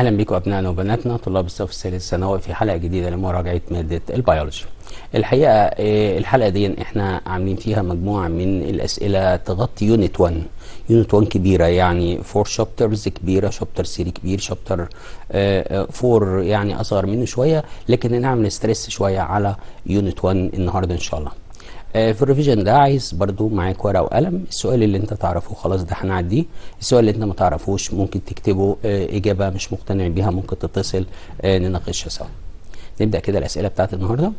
اهلا بكم ابنائنا وبناتنا طلاب الصف الثالث ثانوي في حلقه جديده لمراجعه ماده البيولوجي. الحقيقه الحلقه دي احنا عاملين فيها مجموعه من الاسئله تغطي يونت 1. يونت 1 كبيره، يعني 4 شابترز كبيره، شابتر 3 كبير، شابتر 4 يعني اصغر منه شويه، لكن نعمل ستريس شويه على يونت 1 النهارده ان شاء الله. في الريفيجن ده عايز برضو معاك ورقه وقلم. السؤال اللي انت تعرفه خلاص ده هنعديه، السؤال اللي انت ما تعرفوش ممكن تكتبه اجابه مش مقتنع بيها ممكن تتصل نناقشها سوا. نبدا كده الاسئله بتاعت النهارده.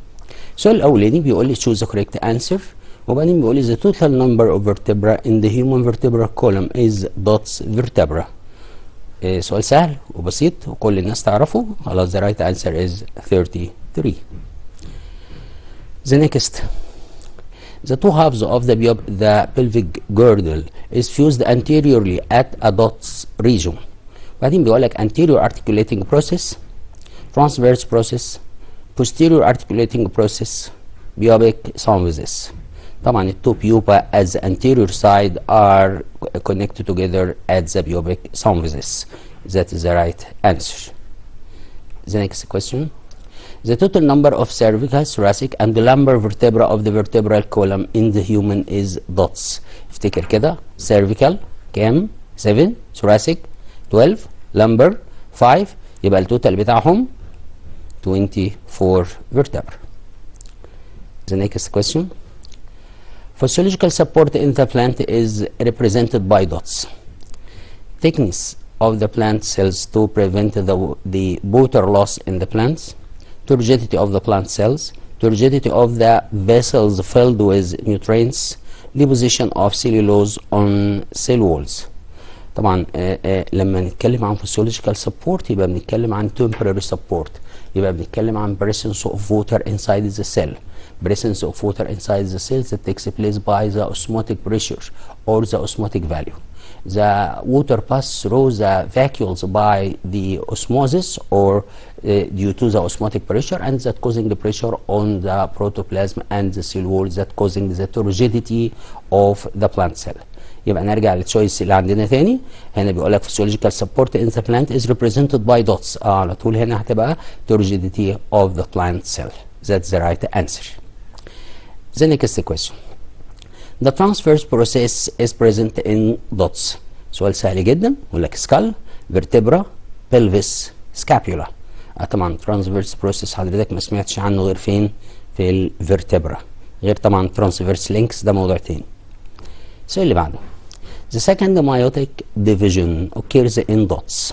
السؤال الاولاني بيقول لي choose the correct answer، وبعدين بيقول لي the total number of vertebrae in the human vertebral column is dots vertebra. سؤال سهل وبسيط وكل الناس تعرفه. خلاص the right answer is 33. The next, the two halves of the pelvic girdle is fused anteriorly at a dots region. بعدين بيقول لك anterior articulating process, transverse process, posterior articulating process, pubic symphysis. طبعا التو pupa as the anterior side are connected together at the pubic symphysis. That is the right answer. The next question. The total number of cervical, thoracic and lumbar vertebra of the vertebral column in the human is dots. افتكر كده cervical كام؟ 7، thoracic 12، lumbar 5، يبقى التوتال بتاعهم 24 vertebra. The next question. Physiological support in the plant is represented by dots. Thickness of the plant cells to prevent the water loss in the plants. Turgidity of the plant cells, turgidity of the vessels filled with nutrients, deposition of cellulose on cell walls. طبعا لما نتكلم عن physiological support يبقى بنتكلم عن temporary support، يبقى بنتكلم عن presence of water inside the cell. Presence of water inside the cells that takes place by the osmotic pressure or the osmotic value. The water pass through the vacuoles by the osmosis or due to the osmotic pressure, and that causing the pressure on the protoplasm and the cell wall that causing the turgidity of the plant cell. يبقى نرجع للتشويس اللي عندنا تاني. هنا بيقول لك physiological support in the plant is represented by dots. على طول هنا هتبقى turgidity of the plant cell. That's the right answer. The next question. The transverse process is present in dots. سؤال سهل جدا. يقول لك skull, vertebra, pelvis, scapula. طبعا transverse process حضرتك ما سمعتش عنه غير فين؟ في الفرتبرا، غير طبعا transverse links ده موضوع تاني. السؤال اللي بعده. The second meiotic division occurs in dots.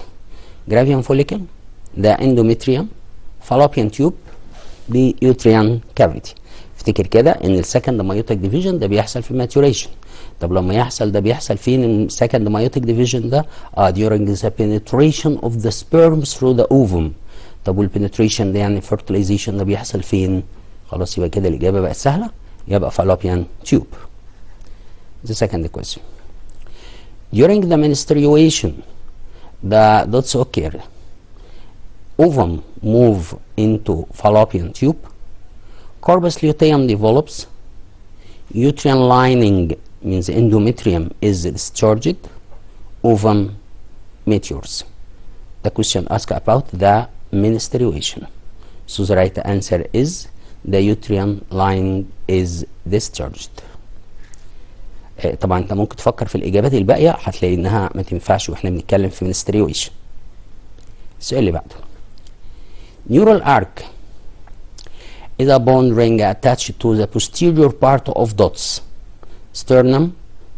Gravian follicle, the endometrium, fallopian tube, the uterine cavity. افتكر كده ان السكند مايوتيك ديفيجن ده بيحصل في الماتوريشن. طب لما يحصل ده بيحصل فين السكند مايوتيك ديفيجن ده؟ during the penetration of the sperm through the ovum. طب والبنتريشن ده يعني fertilization ده بيحصل فين؟ خلاص يبقى كده الاجابه بقت سهله، يبقى fallopian tube. The second question. During the menstruation the dots occur. Ovum move into fallopian tube. Corpus luteum develops. Uterine lining means endometrium is discharged. Ovum matures. The question asks about the menstruation. So the right answer is the uterine lining is discharged. طبعا انت ممكن تفكر في الاجابات الباقيه هتلاقي انها ما تنفعش واحنا بنتكلم في menstruation. السؤال اللي بعده. Neural arc is a bone ring attached to the posterior part of dots. Sternum,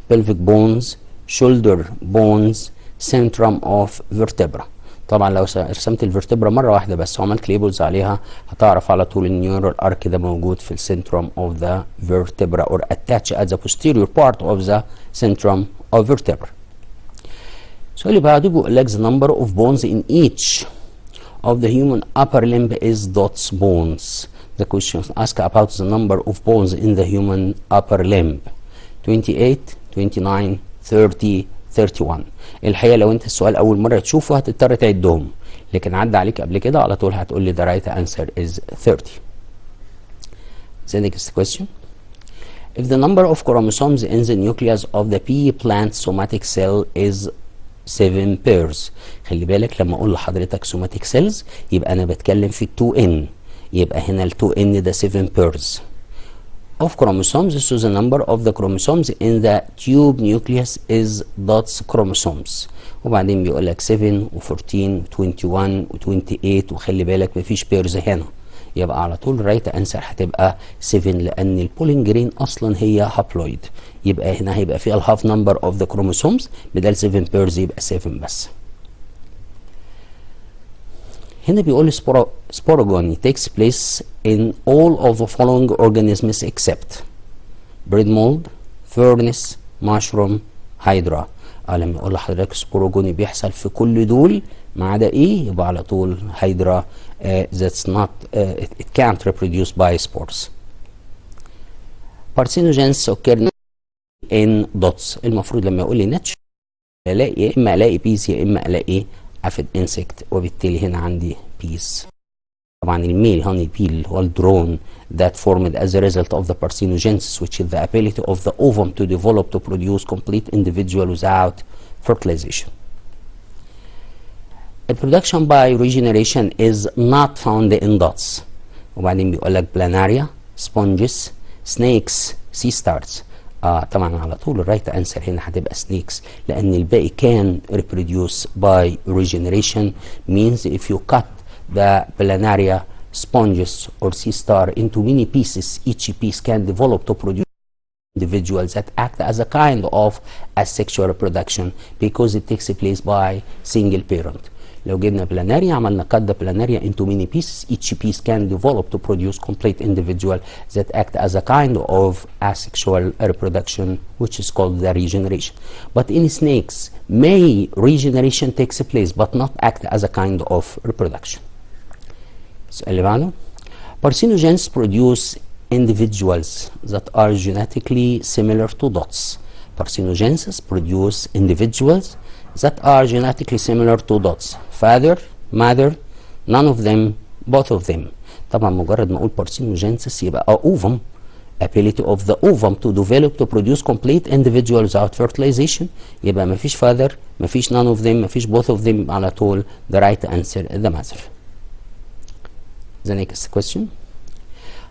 pelvic bones, shoulder bones, centrum of vertebra. طبعا لو رسمت الفرتبرا مره واحده بس وعملت ليبلز عليها هتعرف على طول النيورال ارك ده موجود في السنتروم of the vertebra or attached at the posterior part of the centrum of vertebra. السؤال اللي بعده بيقول لك the number of bones in each of the human upper limb is dots bones. The question asks about the number of bones in the human upper limb. 28, 29, 30, 31. الحقيقه لو انت السؤال اول مره تشوفه هتضطر تعدهم، لكن عدى عليك قبل كده على طول هتقول لي the right answer is 30. The next question. If the number of chromosomes in the nucleus of the pea plant somatic cell is 7 pairs. خلي بالك لما اقول لحضرتك somatic cells يبقى انا بتكلم في 2n، يبقى هنا ال 2n ده 7 pairs of chromosomes. So the number of the chromosomes in the tube nucleus is dots chromosomes. وبعدين بيقول لك 7 و14 و21 و28، وخلي بالك مفيش بيرز هنا، يبقى على طول الرايت انسر هتبقى 7 لان البولينج جرين اصلا هي هابلويد، يبقى هنا هيبقى فيها الهاف نمبر اوف ذا كروموسومز بدل 7 بيرز يبقى 7 بس. هنا بيقول sporogony takes place in all of the following organisms except bread mold, furnace, mushroom, hydra. لما يقول لحضرتك سبوروجوني بيحصل في كل دول ما عدا ايه يبقى على طول هيدرا. that's not it can't reproduce by spores. Parthenogenesis occur in dots. المفروض لما يقول لي ناتش الاقي يا اما الاقي بيس يا اما الاقي افيد انسكت، وبالتالي هنا عندي بيس. طبعا الميل هاني بي اللي هو الدرون that formed as a result of the parthenogenesis, which is the ability of the ovum to develop to produce complete individual without fertilization. Reproduction by regeneration is not found in dots. وبعدين بيقول لك planaria, sponges, snakes, sea stars. طبعا على طول الرايت انسر هنا هتبقى snakes لان الباقي can reproduce by regeneration means if you cut the planaria, sponges or sea star into many pieces, each piece can develop to produce individuals that act as a kind of asexual reproduction because it takes place by single parent. لو جبنا planaria عملنا cut the planaria into many pieces, each piece can develop to produce complete individual that act as a kind of asexual reproduction, which is called the regeneration. But in snakes, may regeneration takes place but not act as a kind of reproduction. السؤال اللي بعده parthenogenes produce individuals that are genetically similar to dots. Parthenogenesis produce individuals that are genetically similar to dots. Father, mother, none of them, both of them. طبعا مجرد ما اقول parthenogenesis يبقى ovum, ability of the ovum to develop to produce complete individual without fertilization. يبقى مفيش father, مفيش none of them, مفيش both of them، على طول the right answer is the mother. The next question.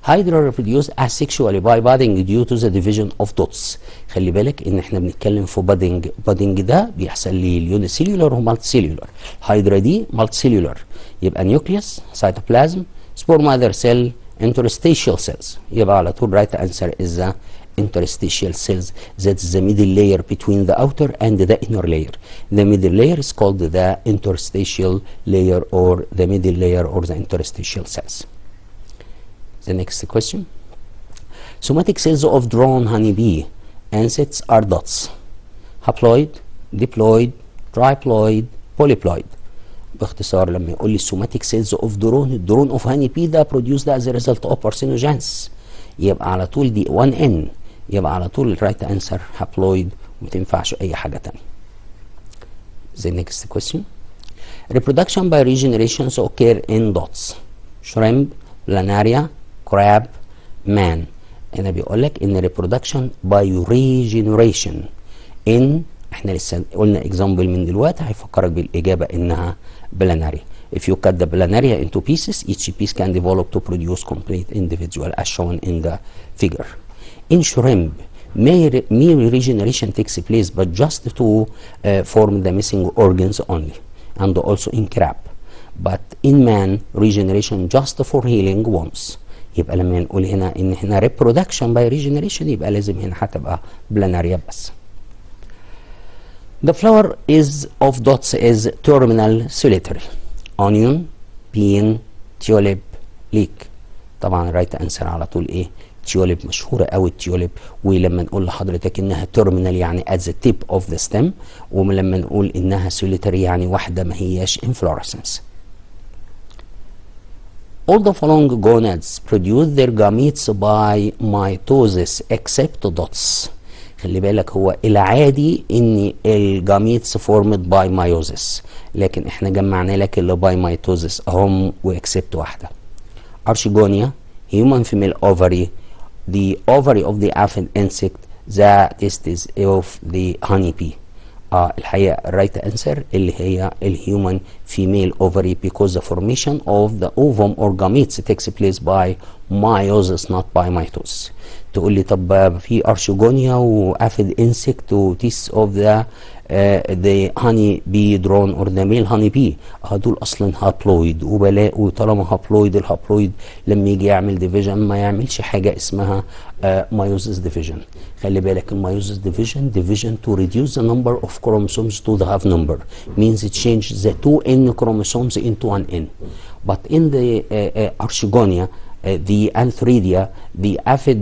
Hydra reproduce asexually by budding due to the division of dots. خلي بالك ان احنا بنتكلم في budding ده بيحصل لي اليونيسيلولار ومالتيسيلولار. هايدرا دي مالتيسيلولار، يبقى نيوكليوس، سيتوبلازم، سبور ماذر سيل، interstitial cells. يبقى على طول right answer is the interstitial cells. That's the middle layer between the outer and the inner layer. The middle layer is called the interstitial layer or the middle layer or the interstitial cells. The next question. Somatic cells of drone honeybee insects are dots. Haploid, diploid, triploid, polyploid. باختصار لما يقول لي somatic cells of drone، الدرون of honeybee ده produced as a result of parthenogenesis، يبقى على طول دي 1n، يبقى على طول الرايت انسر haploid ومتنفعش اي حاجه تانيه. The next question. Reproduction by regeneration occur in dots. Shrimp, planaria, crab, man. هنا بيقول لك ان reproduction by regeneration in، احنا لسه قلنا example من دلوقتي هيفكرك بالاجابه انها planaria. If you cut the planaria into pieces, each piece can develop to produce complete individual as shown in the figure. In shrimp, mere regeneration takes place but just to form the missing organs only, and also in crab. But in man, regeneration just for healing wounds. يبقى لما نقول هنا ان هنا reproduction by regeneration يبقى لازم هنا هتبقى planaria بس. The flower is of dots is terminal solitary. Onion, bean, tulip, leek. طبعا الرايت انسر على طول ايه؟ تيوليب. مشهوره قوي التيوليب، ولما نقول لحضرتك انها terminal يعني at the tip of the stem، ولما نقول انها solitary يعني واحده ما هياش inflorescence. All the following gonads produce their gametes by mitosis except dots. خلي بالك هو العادي ان الجاميتس formed by meiosis، لكن احنا جمعنا لك اللي by mitosis اهم واكسبت واحده. Archegonia, human female ovary, the ovary of the aphid insect, the testes of the honeybee. الحقيقة الرايت انسر اللي هي الهيومن فيميل اوفري because the formation of the ovum or gametes takes place by meiosis not by mitosis. تقول لي طب في ارشيجونيا وافيد انسكت وتيس اوف ذا the honey bee drone or the male honey bee دول اصلا هابلويد وبلاء، وطالما هابلويد الهابلويد لما يجي يعمل ديفيجن ما يعملش حاجه اسمها meiosis division. خلي بالك الميوزس division to reduce the number of chromosomes to the half number means it changes the 2n chromosomes into 1n. But in the archigonia, the antheridia, the aphid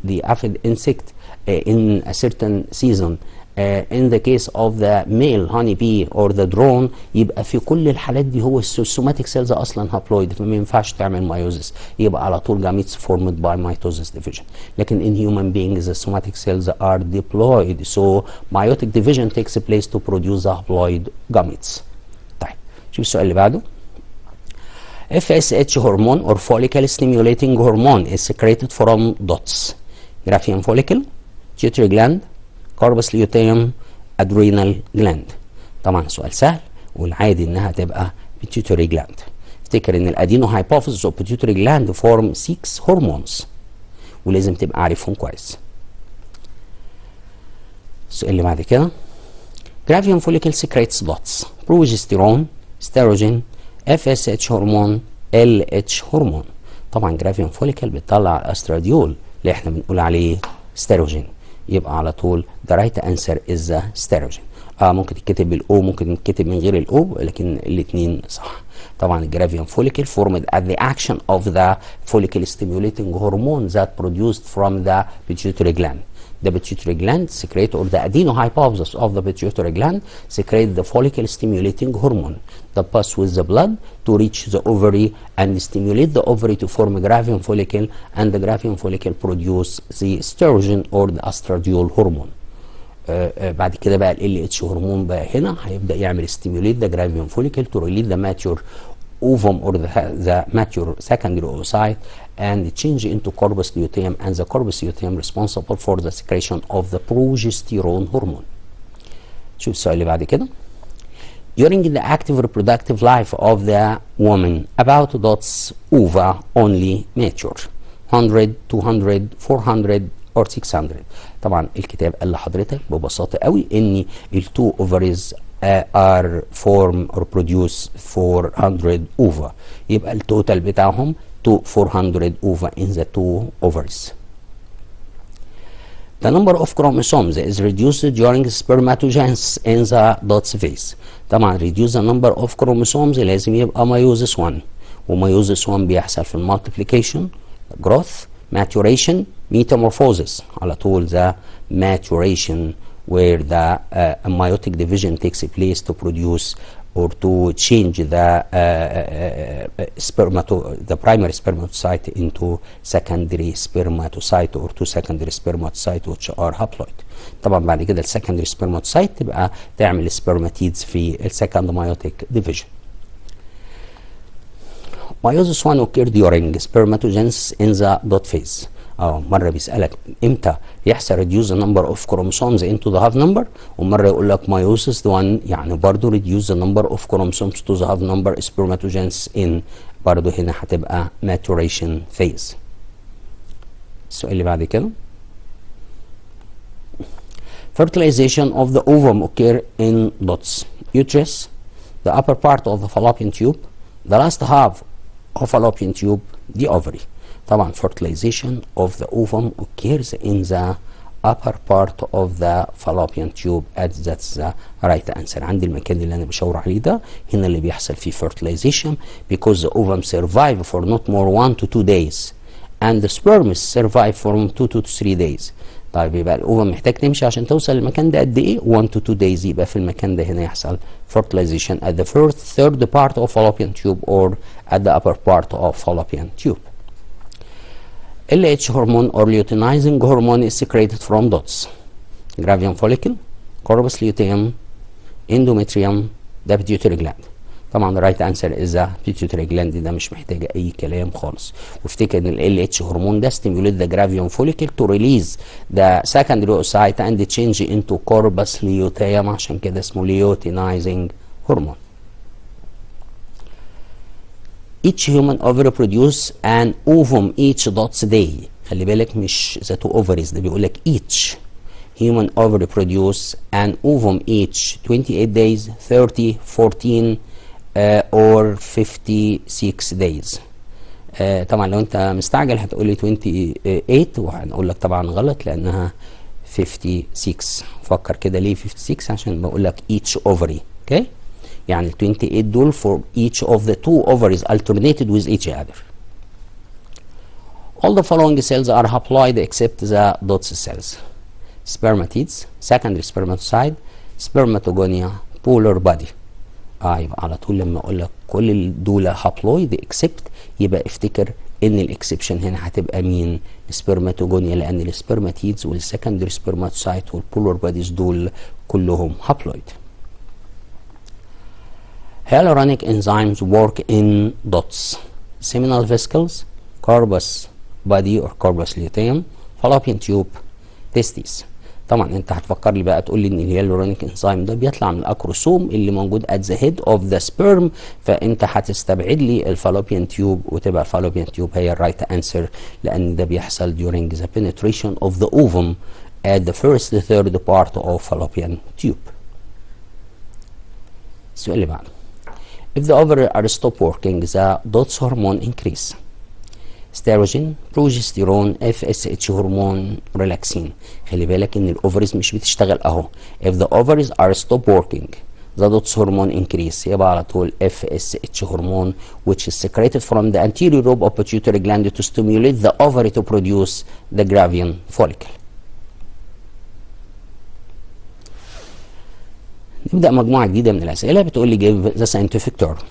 the aphid insect in a certain season, in the case of the male honeybee or the drone يبقى في كل الحالات دي هو السوماتيك سيلز اصلا هابلويد، فما ينفعش تعمل مايوزس، يبقى على طول gametes formed by mitosis division. لكن in human beings the somatic cells are diploid, so meiotic division takes place to produce the haploid gametes. طيب شوف السؤال اللي بعده. FSH hormone or follicle stimulating hormone is secreted from dots: Graafian follicle, pituitary gland, corpus luteum, adrenal gland. طبعا سؤال سهل والعادي انها تبقى pituitary gland. افتكر ان الادينو hypophysis و pituitary gland form 6 hormones ولازم تبقى عارفهم كويس. السؤال اللي بعد كده. Graafian follicle secretes dots: progesterone, estrogen, FSH hormone, LH hormone. طبعا Graafian follicle بتطلع الاستراديول اللي احنا بنقول عليه ستيروجين، يبقى على طول the right answer is the estrogen. ممكن تتكتب بالاو ممكن تتكتب من غير الاو، لكن الاثنين صح. طبعا الجرافيان فوليكل formed at the action of the follicle stimulating hormone that produced from the pituitary gland. The pituitary gland secrete, or the adenohypophysis of the pituitary gland secrete the follicle stimulating hormone that pass with the blood to reach the ovary and stimulate the ovary to form a Graafian follicle, and the Graafian follicle produce the estrogen or the estradiol hormone. بعد كده بقى ال LH هرمون بقى هنا هيبدأ يعمل stimulate the Graafian follicle to release the mature ovum or the mature secondary oocyte and change into corpus luteum, and the corpus luteum responsible for the secretion of the progesterone hormone. شوف السؤال اللي بعد كده. During the active reproductive life of the woman, about dots ova only mature 100, 200, 400 or 600. طبعا الكتاب قال لحضرتك ببساطة قوي ان التو ovaries are form or produce 400 ova، يبقى التوتال بتاعهم 400 ova in the two ovaries. The number of chromosomes is reduced during spermatogenesis in the dots phase. طبعا reduce the number of chromosomes لازم يبقى meiosis 1، وميوزس 1 بيحصل في المالتيبليكيشن، growth، maturation، metamorphosis. على طول the maturation where the meiotic division takes place to produce or to change the the primary spermatocyte into secondary spermatocyte or two secondary spermatocyte which are haploid. طبعا بعد كده السكندري spermatocyte تبقى تعمل spermatids في السكند meiotic division. Meiosis 1 occur during spermatogenesis in the dot phase. مرة بيسألك امتى يحصل reduce the number of chromosomes into the half number، ومرة يقول لك meiosis 1 يعني برضو reduce the number of chromosomes to the half number spermatogenesis in، برضو هنا هتبقى maturation phase. السؤال اللي بعد كده. Fertilization of the ovum occur in dots: uterus, the upper part of the fallopian tube, the last half of fallopian tube, the ovary. طبعا fertilization of the ovum occurs in the upper part of the fallopian tube, that's the right answer. عندي المكان اللي انا بشاور عليه ده هنا اللي بيحصل فيه fertilization because the ovum survive for not more 1 to 2 days and the sperm survive from 2 to 3 days. طيب يبقى الاوفم محتاج تمشي عشان توصل للمكان ده قد ايه؟ 1 to 2 days. يبقى في المكان ده هنا يحصل fertilization at the third part of fallopian tube or at the upper part of fallopian tube. LH hormone or luteinizing hormone is secreted from dots: Graafian follicle, corpus luteum, endometrium, the pituitary gland. طبعا الرايت انسر از بيتيوتري جلاند، ده مش محتاجه اي كلام خالص. وافتكر ان ال اتش هرمون ده ستيموليت ذا جرافيون فوليكل تو ريليز ذا سكندري اوسايت اند تشينج انتو كوربس ليوتيوم، عشان كده اسمه ليوتينايزنج هرمون. each human ovary produce an ovum each dots day. خلي بالك مش ذاته ovaries، ده بيقول لك each human ovary produce an ovum each 28 days 30 14 or 56 days. طبعا لو انت مستعجل هتقول لي 28 وهنقول لك طبعا غلط لانها 56. فكر كده ليه 56؟ عشان بقول لك each ovary. اوكي، يعني ال 28 دول for each of the two ovaries alternated with each other. All the following cells are haploid except the dots cells: spermatids, secondary spermatocyte, spermatogonia, polar body. يبقى على طول لما اقول لك كل دول هابلويد اكسبت، يبقى افتكر ان الاكسبشن هنا هتبقى مين؟ سبرماتوجونيا، لان السبرماتيدز والسكندري سبرماتوسايت والبولار باديز دول كلهم هابلويد. Hyaluronic enzymes work in dots: seminal vesicles, corpus body or corpus luteum, fallopian tube, testes. طبعا انت هتفكر لي بقى تقول لي ان الهيالورونيك انزيم ده بيطلع من الاكروسوم اللي موجود at the head of the sperm، فانت هتستبعد لي الفالوبيان تيوب، وتبقى الفالوبيان تيوب هي الرايت انسر، لان ده بيحصل during the penetration of the ovum at the first third part of fallopian tube. السؤال اللي بعده: if the ovary are stop working the DOTS hormone increase: ستيروجين، بروجستيرون، FSH هرمون، ريلاكسين. خلي بالك ان الاوفريز مش بتشتغل اهو. if the ovaries are stop working the DOTS hormone increase، يبقى على طول FSH هرمون which is secreted from the anterior lobe of pituitary gland to stimulate the ovary to produce the Gravian follicle. نبدأ مجموعة جديدة من الأسئلة بتقول لي give the scientific term.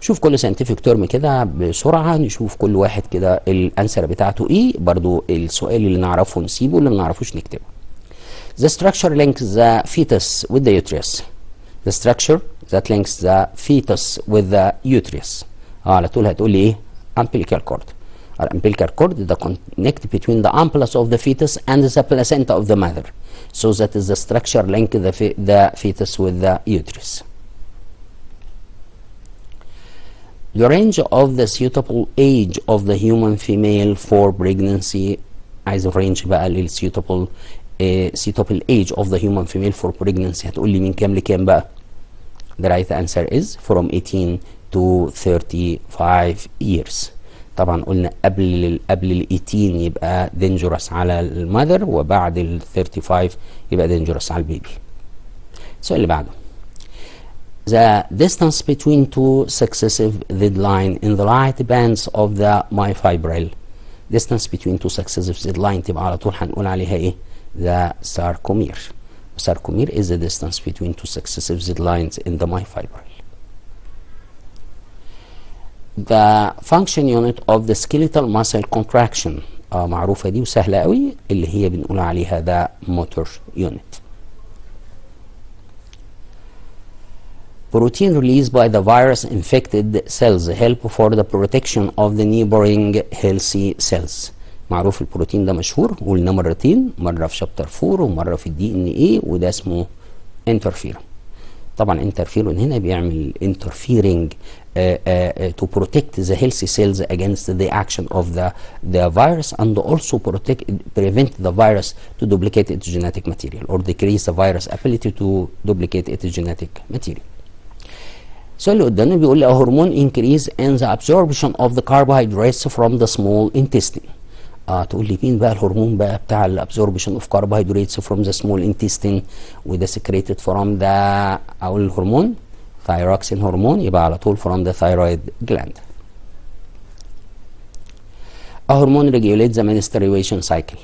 شوف كل ساينتفك تيرم كده بسرعه، نشوف كل واحد كده الانسر بتاعته ايه، برضو السؤال اللي نعرفه نسيبه، اللي ما نعرفوش نكتبه. The structure links the fetus with the uterus. The structure that links the fetus with the uterus. على طول هتقول لي ايه؟ umbilical cord. الامبليكال كورد ده connect between the ampullus of the fetus and the placenta of the mother. So that is the structure link the fetus with the uterus. The range of the suitable age of the human female for pregnancy. عايز الرينج بقى للsuitable suitable age of the human female for pregnancy. هتقول لي من كام لكام بقى؟ The right answer is from 18 to 35 years. طبعا قلنا قبل ال 18 يبقى dangerous على المذر، وبعد ال 35 يبقى dangerous على البيبي. السؤال اللي بعده: The distance between two successive Z-line in the light bands of the myfibril. Distance between two successive Z-line تبقى على طول هنقول عليها ايه؟ The sarcomere. Sarcomere is the distance between two successive Z-lines in the myfibril. The function unit of the skeletal muscle contraction. معروفة دي وسهلة قوي، اللي هي بنقول عليها the motor unit. Protein released by the virus infected cells help for the protection of the neighboring healthy cells. معروف البروتين ده مشهور، قلنا مرتين، مرة في شابتر 4 ومرة في الDNA، وده اسمه انترفيرون. طبعا انترفيرون هنا بيعمل interfering to protect the healthy cells against the action of the virus, and also prevent the virus to duplicate its genetic material or decrease the virus ability to duplicate its genetic material. السؤال اللي قدامنا بيقول لي a hormone increase in the absorption of the carbohydrates from the small intestine. تقول لي مين بقى الهرمون بقى بتاع الابزوربشن اوف carbohydrates from the small intestine وده secreted from the، اقول الهرمون thyroxine هرمون، يبقى على طول from the thyroid gland. a hormone regulates the menstruation cycle.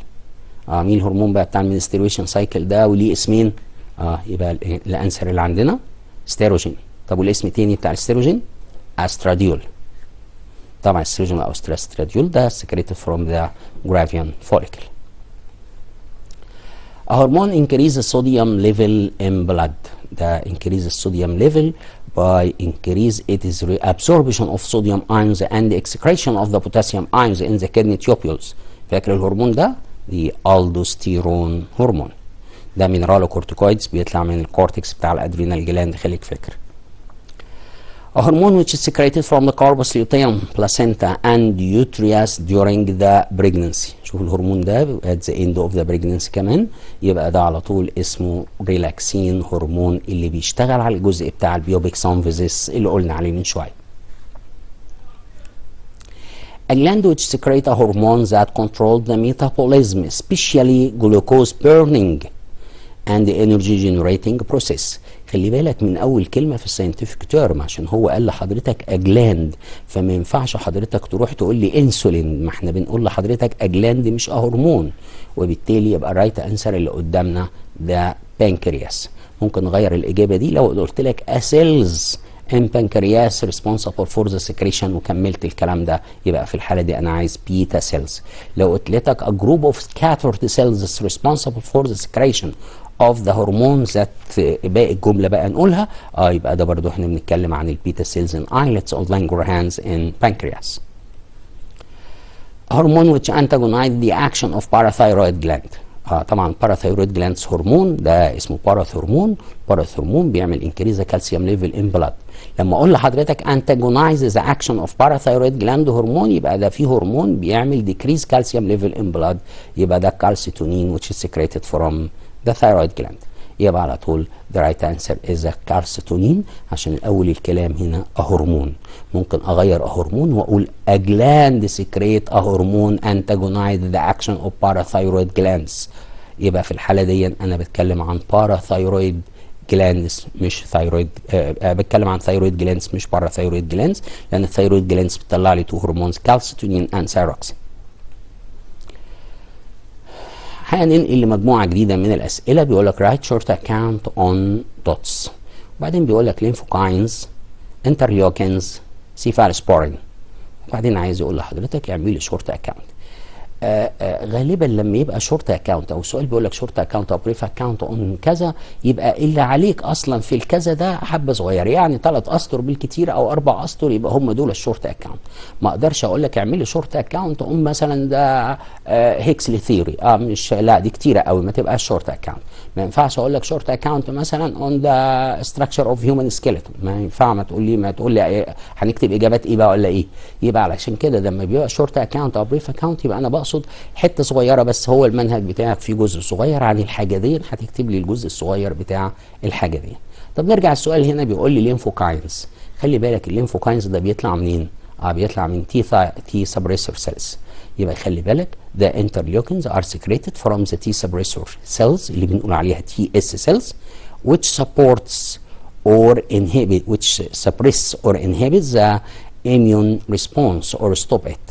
مين الهرمون بقى بتاع المنستريشن سايكل ده وليه اسمين؟ يبقى الانسر اللي عندنا ستيروجين. طب والاسم التاني بتاع الاستروجين؟ استراديول. طبعا الاستروجين او استراديول ده secreted from the Gravian follicle. A hormone increases sodium level in blood. ده increases sodium level by increase it is reabsorption of sodium ions and excretion of the potassium ions in the kidney tubules. فاكر الهرمون ده؟ دي الدوستيرون هرمون. ده مينرالوكورتيكويدز بيطلع من الكورتكس بتاع الادرينال جلاند، خليك فاكر. A hormone which is secreted from the corpus luteum, placenta and uterus during the pregnancy. شوف الهرمون ده at the end of the pregnancy كمان، يبقى ده على طول اسمه ريلاكسين هرمون اللي بيشتغل على الجزء بتاع البيوبيك سامفيزيس اللي قلنا عليه من شويه. A gland which secrete a hormone that control the metabolism, especially glucose burning and the energy generating process. خلي بالك من اول كلمه في الساينتفك تيرم، عشان هو قال لحضرتك اجلاند، فما ينفعش حضرتك تروح تقول لي انسولين، ما احنا بنقول لحضرتك اجلاند مش هرمون، وبالتالي يبقى الرايت انسر اللي قدامنا ده بانكرياس. ممكن نغير الاجابه دي لو قلت لك اسيلز ان بانكرياس responsible for the secretion وكملت الكلام ده، يبقى في الحاله دي انا عايز بيتا سيلز. لو قلت لك a group of scattered cells responsible for the secretion of the hormones that باقي الجمله بقى نقولها يبقى ده برضو احنا بنتكلم عن البيتا سيلز in islets of Langerhans in pancreas. A hormone which antagonize the action of parathyroid gland. طبعا parathyroid glands هرمون ده اسمه باراثورمون. باراثورمون بيعمل انكريز كالسيوم ليفل ان بلاد. لما اقول لحضرتك antagonize the action of parathyroid gland هرمون، يبقى ده في هرمون بيعمل decrease calcium level in blood، يبقى ده calcitonin which is secreted from the thyroid gland. يبقى على طول the right answer is a calcitonin، عشان الاول الكلام هنا هرمون. ممكن اغير هرمون واقول a gland secrete a hormone antagonize the action of parathyroid glands. يبقى في الحاله دي انا بتكلم عن parathyroid glands مش ثايرويد، بتكلم عن ثايرويد جلاندز مش باراثايرويد جلاندز، لان الثايرويد جلاندز بتطلع لي تو هرمونز كالسيتونين اند ثايروكسين. هننقل لمجموعه جديده من الاسئله، بيقول لك رايت شورت اكاونت اون دوتس، وبعدين بيقول لك لينفوكاينز، انترليوكينز، سيفالوسبورين، وبعدين عايز يقول لحضرتك اعمل لي شورت اكاونت. غالبا لما يبقى شورت اكاونت او السؤال بيقول لك شورت اكاونت او بريف اكاونت اون كذا، يبقى اللي عليك اصلا في الكذا ده حبه صغيره، يعني 3 اسطر بالكتير او 4 اسطر، يبقى هم دول الشورت اكاونت. ما اقدرش اقول لك اعمل لي شورت اكاونت اون مثلا ده هيكسلي ثيوري، مش، لا دي كتيره قوي ما تبقاش شورت اكاونت. ما ينفعش اقول لك شورت اكاونت مثلا اون ذا ستراكشر اوف هيومن سكيلتون، ما ينفع. ما تقول لي هنكتب اجابات ايه بقى ولا ايه؟ يبقى علشان كده لما بيبقى شورت اكاونت او بريف اكاونت يبقى انا بقصد حته صغيره بس، هو المنهج بتاعك فيه جزء صغير عن الحاجه دي، هتكتب لي الجزء الصغير بتاع الحاجه دي. طب نرجع السؤال هنا، بيقول لي لينفوكاينز. خلي بالك اللينفوكاينز ده بيطلع منين؟ بيطلع من تي سبريسور سيلز. يبقى خلي بالك ده interleukins are secreted from the T suppressor cells اللي بنقول عليها TS cells which supports or inhibit which suppress or inhibit the immune response or stop it.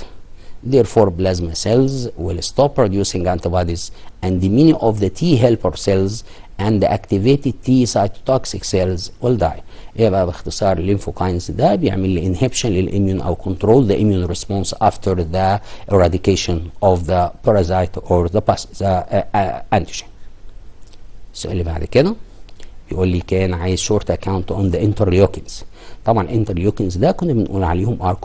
Therefore plasma cells will stop producing antibodies and many of the T helper cells and the activated T cytotoxic cells will die. يبقى باختصار الليمفوكاينز ده بيعمل لي inhibition للإيميون أو control the immune response after the eradication of the parasite or the antigen. السؤال اللي بعد كده بيقول لي كان عايز short account on the interleukins. طبعا interleukins ده كنا بنقول عليهم are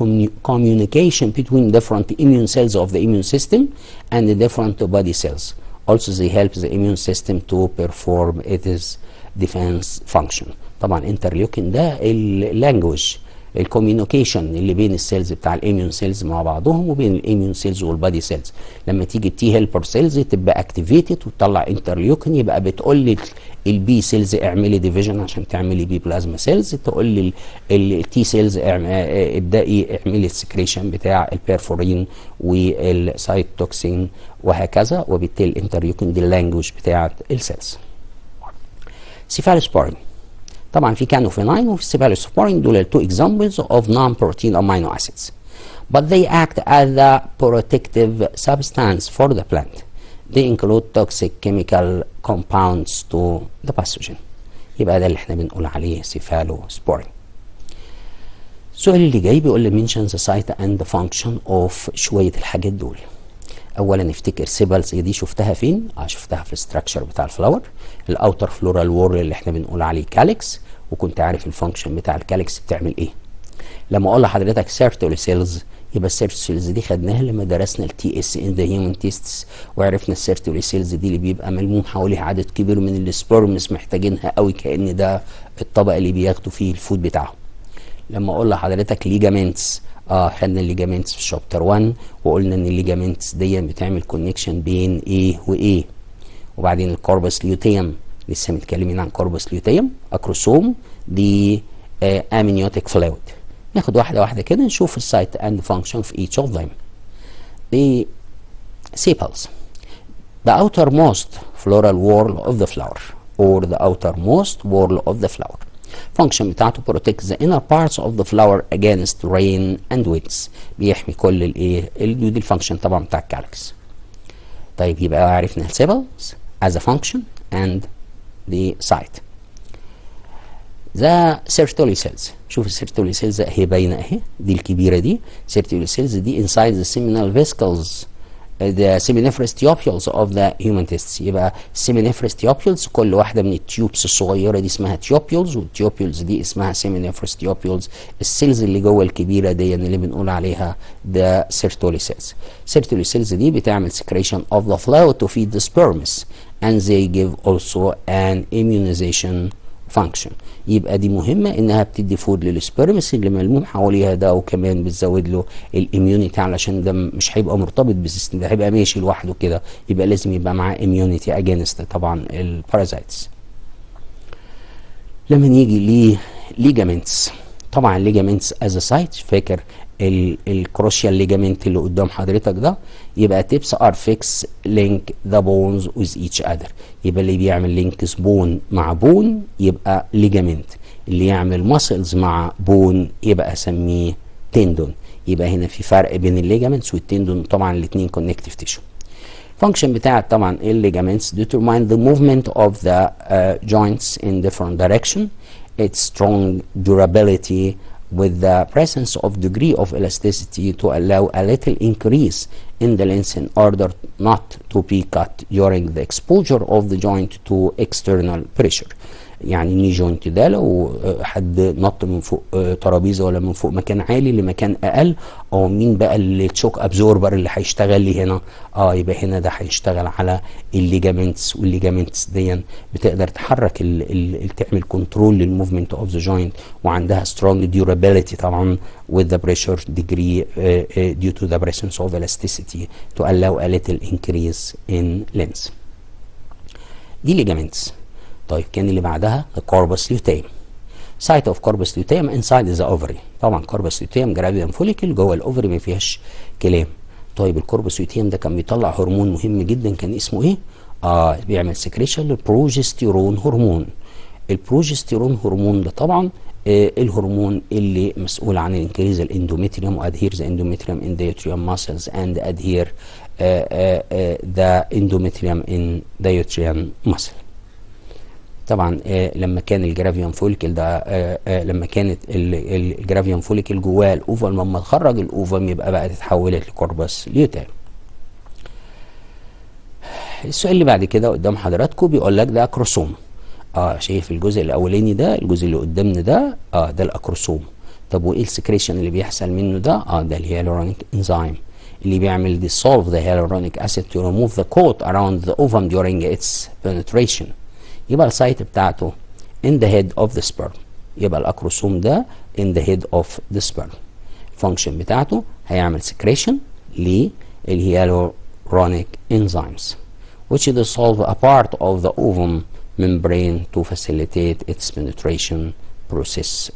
communication between different immune cells of the immune system and the different body cells. Also they help the immune system to perform its defense function. طبعا interleukin ده اللانجوج الكوميونيكيشن اللي بين السيلز بتاع الاميون سيلز مع بعضهم وبين الاميون سيلز والبادي سيلز. لما تيجي التي هيلبر سيلز تبقى اكتيفيتد وتطلع انترليوكين، يبقى بتقول لي البي سيلز اعملي ديفيجن عشان تعملي بي بلازما سيلز، تقول لي التي سيلز ابداي اعملي السكريشن بتاع البيرفورين والسايتوكسين وهكذا، وبالتالي الانترليوكين دي اللانجوج بتاعت السيلز. سيفالوسبورين طبعا في كانوفينين وفي السيفالوسبورين، دول two examples of non-protein amino acids but they act as the protective substance for the plant. They include toxic chemical compounds to the pathogen. يبقى ده اللي احنا بنقول عليه سيفالوسبورين. السؤال اللي جاي بيقول لي mention the site and the function of شوية الحاجات دول. اولا نفتكر سيبلز دي شفتها فين؟ شفتها في الاستراكشر بتاع الفلاور. الاوتر فلورال وول اللي احنا بنقول عليه كاليكس، وكنت عارف الفانكشن بتاع الكاليكس بتعمل ايه. لما اقول لحضرتك سيرتولي سيلز، يبقى السيرتولي سيلز دي خدناها لما درسنا التي اس ان ذا هيومن تيستس، وعرفنا السيرتولي سيلز دي اللي بيبقى ملموم حواليها عدد كبير من السبرمز محتاجينها قوي، كأن ده الطبق اللي بياخدوا فيه الفود بتاعهم. لما اقول لحضرتك ليجامنتس، خدنا الليجامنتس في شابتر 1، وقلنا ان الليجامنتس دي بتعمل كونكشن بين ايه وايه. وبعدين الكوربس ليوتيوم، لسه متكلمين عن كوربس ليوتيوم. اكروسوم دي امنيوتيك فلويد. ناخد واحده واحده كده نشوف السايت اند فانكشن في each of them. The sepals, the outermost floral whorl of the flower or the outermost whorl of the flower. function بتاعته protects the inner parts of the flower against rain and winds. بيحمي كل الايه دي الفانكشن طبعا بتاع الكالكس. طيب يبقى عرفنا السيبلز as a function and the site. The Sertoli cells. شوف السيرتولي سيلز اهي باينه اهي، دي الكبيره دي. السيرتولي سيلز دي inside the seminal vesicles, the seminiferous tubules of the human testes. يبقى seminiferous tubules كل واحده من التيوبس الصغيره دي اسمها tubules، والتيوبولز دي اسمها seminiferous tubules. السيلز اللي جوه الكبيره دي اللي بنقول عليها the Sertoli cells. السيرتولي سيلز دي بتعمل secretion of the fluid to feed the sperms and they give also an immunization function. يبقى دي مهمه انها بتدي فود للسبرمس اللي ملموم حواليها ده، وكمان بتزود له الاميونيتي علشان ده مش هيبقى مرتبط بالسيستم، ده هيبقى ماشي لوحده كده، يبقى لازم يبقى معاه اميونيتي اجينست طبعا البارازايتس. لما نيجي لليجامنتس، طبعا الليجامنتس از سايت، فاكر الكروشيال ليجامنت اللي قدام حضرتك ده، يبقى tips are fixed link the bones with each other. يبقى اللي بيعمل لينكس بون مع بون يبقى ليجامنت، اللي يعمل ماسلز مع بون يبقى اسميه تندون. يبقى هنا في فرق بين الليجامنتس والتندون، طبعا الاثنين كونكتيف تيشو. فانكشن بتاعت طبعا الليجامنتس determine the movement of the joints in different direction, its strong durability with the presence of degree of elasticity to allow a little increase in the length in order not to be cut during the exposure of the joint to external pressure. يعني الني جوينت ده لو حد نط من فوق ترابيزه ولا من فوق مكان عالي لمكان اقل، او مين بقى التشوك ابزوربر اللي هيشتغل لي هنا؟ يبقى هنا ده هيشتغل على الليجامنتس، والليجامنتس دي بتقدر تحرك تعمل كنترول للموفمنت اوف ذا جوينت، وعندها سترونج ديورابيليتي طبعا with the pressure degree due to the presence of elasticity to allow a little increase in length. دي ليجامنتس. طيب كان اللي بعدها الكوربس ليوتيم. سايت اوف كوربس ليوتيم انسايد ذا اوفري. طبعا كوربس ليوتيم جرافيان فوليكل جوه الاوفري ما فيهاش كلام. طيب الكوربس ليوتيم ده كان بيطلع هرمون مهم جدا، كان اسمه ايه؟ بيعمل سكريشن للبروجستيرون هرمون. البروجستيرون هرمون ده طبعا الهرمون اللي مسؤول عن انكريز الاندوميتريوم وادهير ذا اندوميتريوم ان دايوتريوم ماسلز اند ادهير ذا اندوميتريوم ان دايوتريوم ماسل. طبعا لما كان الجرافيان فوليكل ده لما كانت الجرافيان فوليكل جواه الاوفم، لما تخرج الاوفم يبقى بقى اتحولت لكوربس ليوتيم. السؤال اللي بعد كده قدام حضراتكم بيقول لك ده اكروسوم. شايف الجزء الاولاني ده، الجزء اللي قدامنا ده ده الاكروسوم. طب وايه السكريشن اللي بيحصل منه ده؟ ده الهيالورونيك انزيم اللي بيعمل dissolve the hyaluronic acid to remove the coat around the ovum during its penetration. يبقى السايت بتاعته in the head of the sperm. يبقى الاكروسوم ده in the head of the sperm. الفانكشن بتاعته هيعمل secretion للهيالورونيك enzymes which dissolve a part of the ovum membrane to facilitate its penetration process.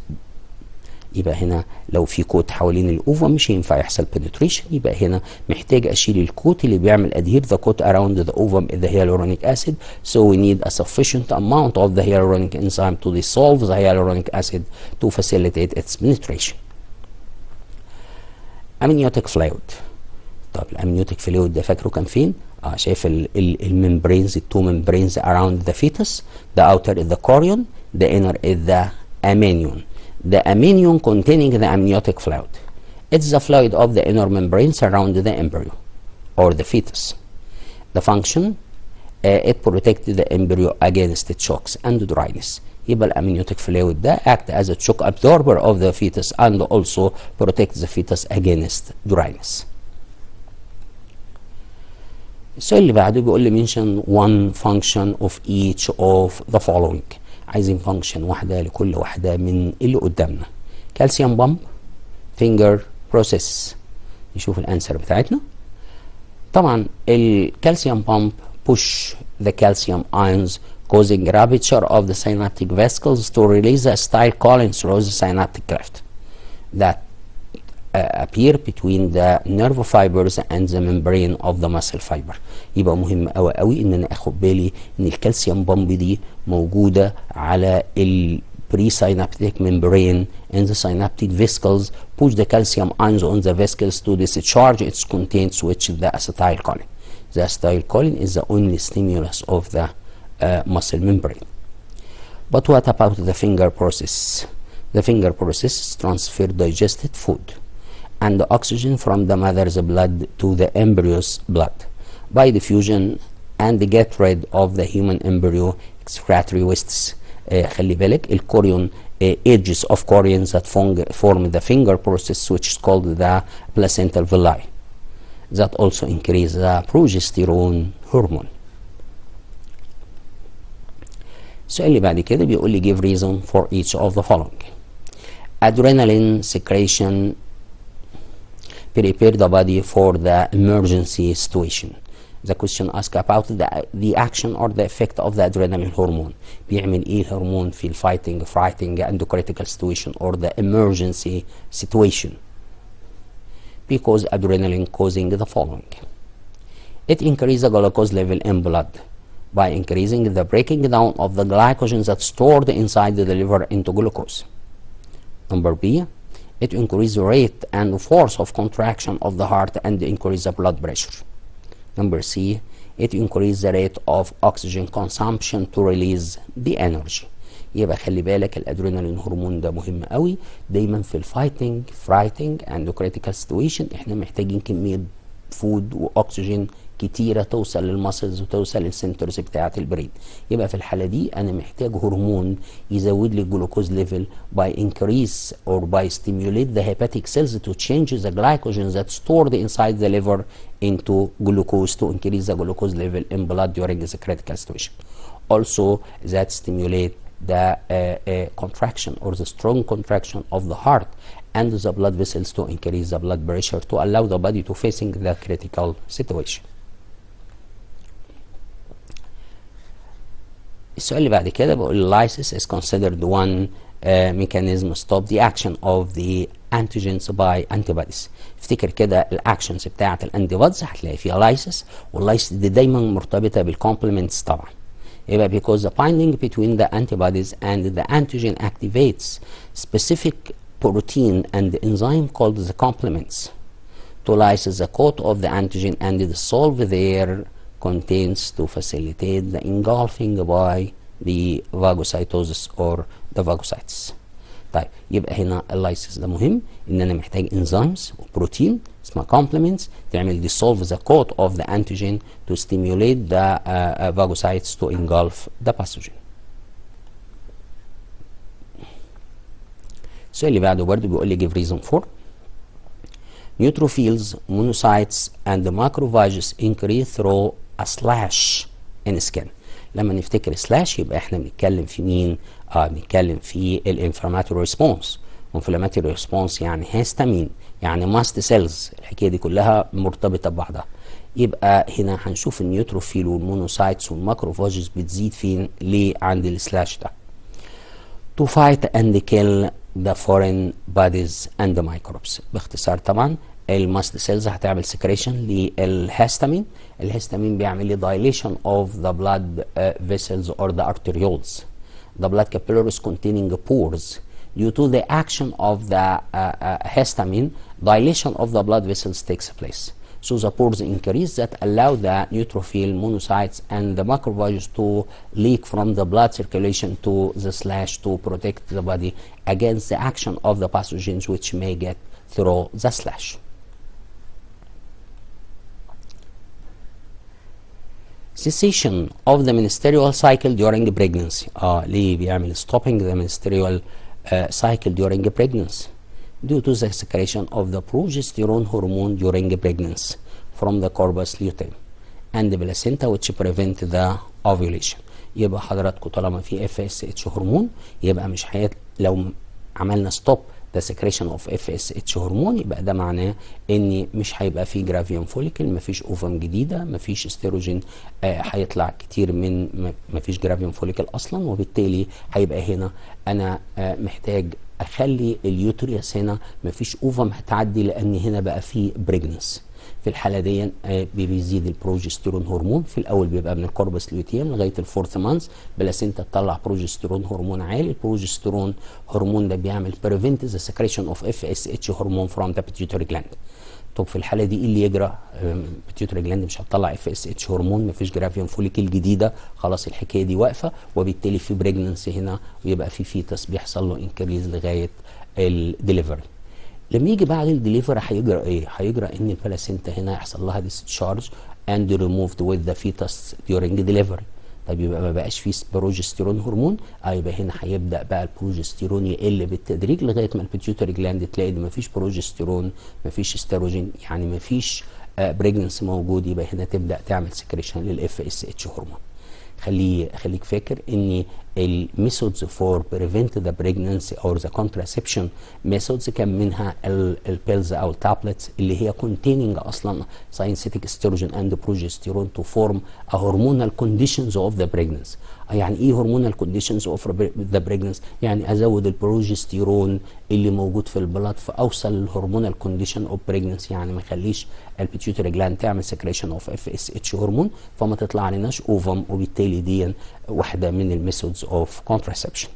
يبقى هنا لو في كوت حوالين الاوفم مش هينفع يحصل penetration، يبقى هنا محتاج اشيل الكوت اللي بيعمل adhere the coat around the ovum in the hyaluronic acid, so we need a sufficient amount of the hyaluronic enzyme to dissolve the hyaluronic acid to facilitate its penetration. amniotic fluid. طب الامنيوتيك فلويد ده فاكره كان فين؟ شايف الممبرينز، التو ممبرينز around the fetus. The outer is the chorion, the inner is the amnion. The amnion containing the amniotic fluid. It's the fluid of the inner membrane surrounding the embryo. or the fetus. The function it protects the embryo against shocks and dryness. يبقى الامنيوتيك فلويد ده act as a shock absorber of the fetus and also protects the fetus against dryness. السؤال اللي بعده بيقول لي mention one function of each of the following. عايزين فانكشن واحدة لكل واحدة من اللي قدامنا. كالسيوم بامب، فينجر بروسيس. نشوف الانسر بتاعتنا. طبعا الكالسيوم بامب push the calcium ions causing rupture of the synaptic vesicles to release acetylcholine through the synaptic cleft that appear between the nerve fibers and the membrane of the muscle fiber. يبقى مهم قوي قوي ان انا اخد بالي ان الكالسيوم بامب دي موجوده على pre-synaptic membrane in the synaptic vesicles, push the calcium ions on the vesicles to discharge its contents, which is the acetylcholine. The acetylcholine is the only stimulus of the muscle membrane. But what about the finger process? The finger process transfer digested food and the oxygen from the mother's blood to the embryo's blood by diffusion and get rid of the human embryo excretory wastes. خلي بالك الكوريون edges of chorions that form the finger process, which is called the placental villi, that also increase the progesterone hormone. السؤال اللي بعد كده بيقول لي give reason for each of the following. Adrenaline secretion prepare the body for the emergency situation. The question asks about the action or the effect of the adrenaline hormone. بيعمل ايه الهرمون في الفايتنج fighting and critical situation or the emergency situation? Because adrenaline causing the following. It increases the glucose level in blood by increasing the breaking down of the glycogen that's stored inside the liver into glucose. Number B, it increases the rate and force of contraction of the heart and increase the blood pressure. Number C, it increases the rate of oxygen consumption to release the energy. يبقى خلي بالك الادرينالين هرمون ده مهم قوي دايما في الفايتنج فرايتنج اند كريتيكال سيتويشن. احنا محتاجين كميه فود واكسجين كتيره توصل للمسلز وتوصل للسنترز بتاعه البرين. يبقى في الحاله دي انا محتاج هرمون يزود لي الجلوكوز ليفل by increase or by stimulate the hepatic cells to change the glycogen that's stored inside the liver into glucose to increase the glucose level in blood during the critical situation. Also that stimulate the contraction or the strong contraction of the heart and the blood vessels to increase the blood pressure to allow the body to facing the critical situation. السؤال اللي بعد كده بقول lysis is considered one mechanism stop the action of the antigens by antibodies. افتكر كده الاكشنز بتاعت الانتيبوديز هتلاقي فيها lysis، والlysis دي دايما مرتبطه بالكومبلمنتس طبعا. يبقى because the binding between the antibodies and the antigen activates specific protein and enzyme called the complements to lyse the coat of the antigen and dissolve their contents to facilitate the engulfing by the phagocytosis or the phagocytes. طيب يبقى هنا اللايسيس ده مهم ان انا محتاج انزيمز وبروتين اسمها complements تعمل dissolve the coat of the antigen to stimulate the phagocytes to engulf the pathogen. السؤال اللي بعده برضه بيقول لي give reason for neutrophils, monocytes and macrophages increase through a slash in skin. لما نفتكر سلاش يبقى احنا بنتكلم في مين؟ بنتكلم في الانفلاماتوري ريسبونس. انفلاماتوري ريسبونس يعني هيستامين يعني ماست سيلز، الحكايه دي كلها مرتبطه ببعضها. يبقى هنا هنشوف النيوتروفيل والمونوسايتس والماكروفاجز بتزيد فين؟ ليه عند السلاش ده؟ to fight and kill the foreign bodies and the microbes. باختصار طبعا الماست سيلز هتعمل سكريشن للهيستامين. الهيستامين بيعمل لي dilation of the blood vessels or the arterioles. The blood capillaries containing pores. Due to the action of the histamine, dilation of the blood vessels takes place. So the pores increase that allow the neutrophil, monocytes and the macrophages to leak from the blood circulation to the slash to protect the body against the action of the pathogens which may get through the slash. cessation of the menstrual cycle during pregnancy. ليه بيعمل stopping the menstrual cycle during pregnancy due to the secretion of the progesterone hormone during pregnancy from the corpus luteum and the placenta which prevent the ovulation. يبقى حضراتكم طالما في FSH هرمون يبقى مش لو عملنا stop the secretion of FSH هرمون يبقى ده معناه ان مش هيبقى في جرافيوم فوليكل، مفيش اوفم جديده، مفيش استروجين هيطلع كتير من مفيش جرافيوم فوليكل اصلا، وبالتالي هيبقى هنا انا محتاج اخلي اليوتريوس هنا مفيش اوفم هتعدي لان هنا بقى في بريجنس. في الحاله دي بيزيد البروجستيرون هرمون. في الاول بيبقى من الكوربس لوتيوم لغايه الفورث مانث بلاسينتا تطلع بروجستيرون هرمون عالي. البروجستيرون هرمون ده بيعمل بريفنت ذا سكريشن اوف اف اس اتش هرمون فروم ذا بيتيوتري جلاند. طب في الحاله دي ايه اللي يجرى؟ البيتيوتري جلاند مش هتطلع اف اس اتش هرمون، مفيش جرافيوم فوليكل جديده، خلاص الحكايه دي واقفه، وبالتالي في بريجننسي هنا ويبقى في فيتس بيحصل له انكريز لغايه الدليفري. لما يجي بعد الدليفري هيجرى ايه؟ هيجرى ان البلاسينتا هنا يحصل لها discharge and removed with the fetus during delivery. طب يبقى ما بقاش فيه بروجستيرون هرمون، يبقى هنا هيبدا بقى البروجستيرون يقل بالتدريج لغايه ما البيتيوتري جلاند تلاقي ان ما فيش بروجستيرون، ما فيش استروجين، يعني ما فيش بريجننس موجود، يبقى هنا تبدا تعمل سكريشن للاف اس اتش هرمون. خليك فاكر ان الميثودز فور بريفنت ذا بريجننسي اور ذا كونتراسبشن ميثودز كان منها البيلز او التابلتس اللي هي containing اصلا synthetic estrogen and progesterone to form a hormonal conditions of the pregnancy. يعني ايه hormonal conditions of the pregnancy؟ يعني ازود البروجستيرون اللي موجود في البلاد فاوصل للهرمونال كونديشن اوف بريجننسي، يعني ما يخليش البيتيوتري جلاند تعمل سكريشن اوف اف اس اتش هرمون فما تطلع لناش اوفم، وبالتالي دي واحده من الميثودز اوف كونتراسبشن.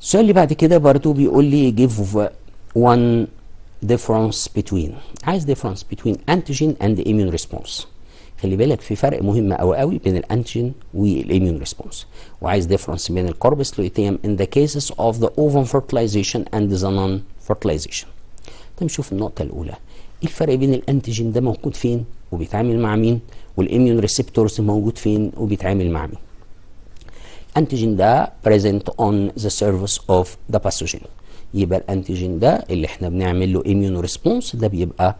السؤال اللي بعد كده برضو بيقول لي give one difference between، عايز difference between antigen and immune response. خلي بالك في فرق مهم قوي بين الانتيجين والاميون ريسبونس، وعايز ديفرنس بين الكوربس لوتيوم in the cases of the ovum fertilization and the non-fertilization. طيب نشوف النقطة الأولى، ايه الفرق بين الانتيجين ده موجود فين وبيتعامل مع مين، والاميون ريسبتورز موجود فين وبيتعامل مع مين. الانتيجين ده present on the surface of the pathogen، يبقى الانتيجين ده اللي احنا بنعمل له اميون ريسبونس ده بيبقى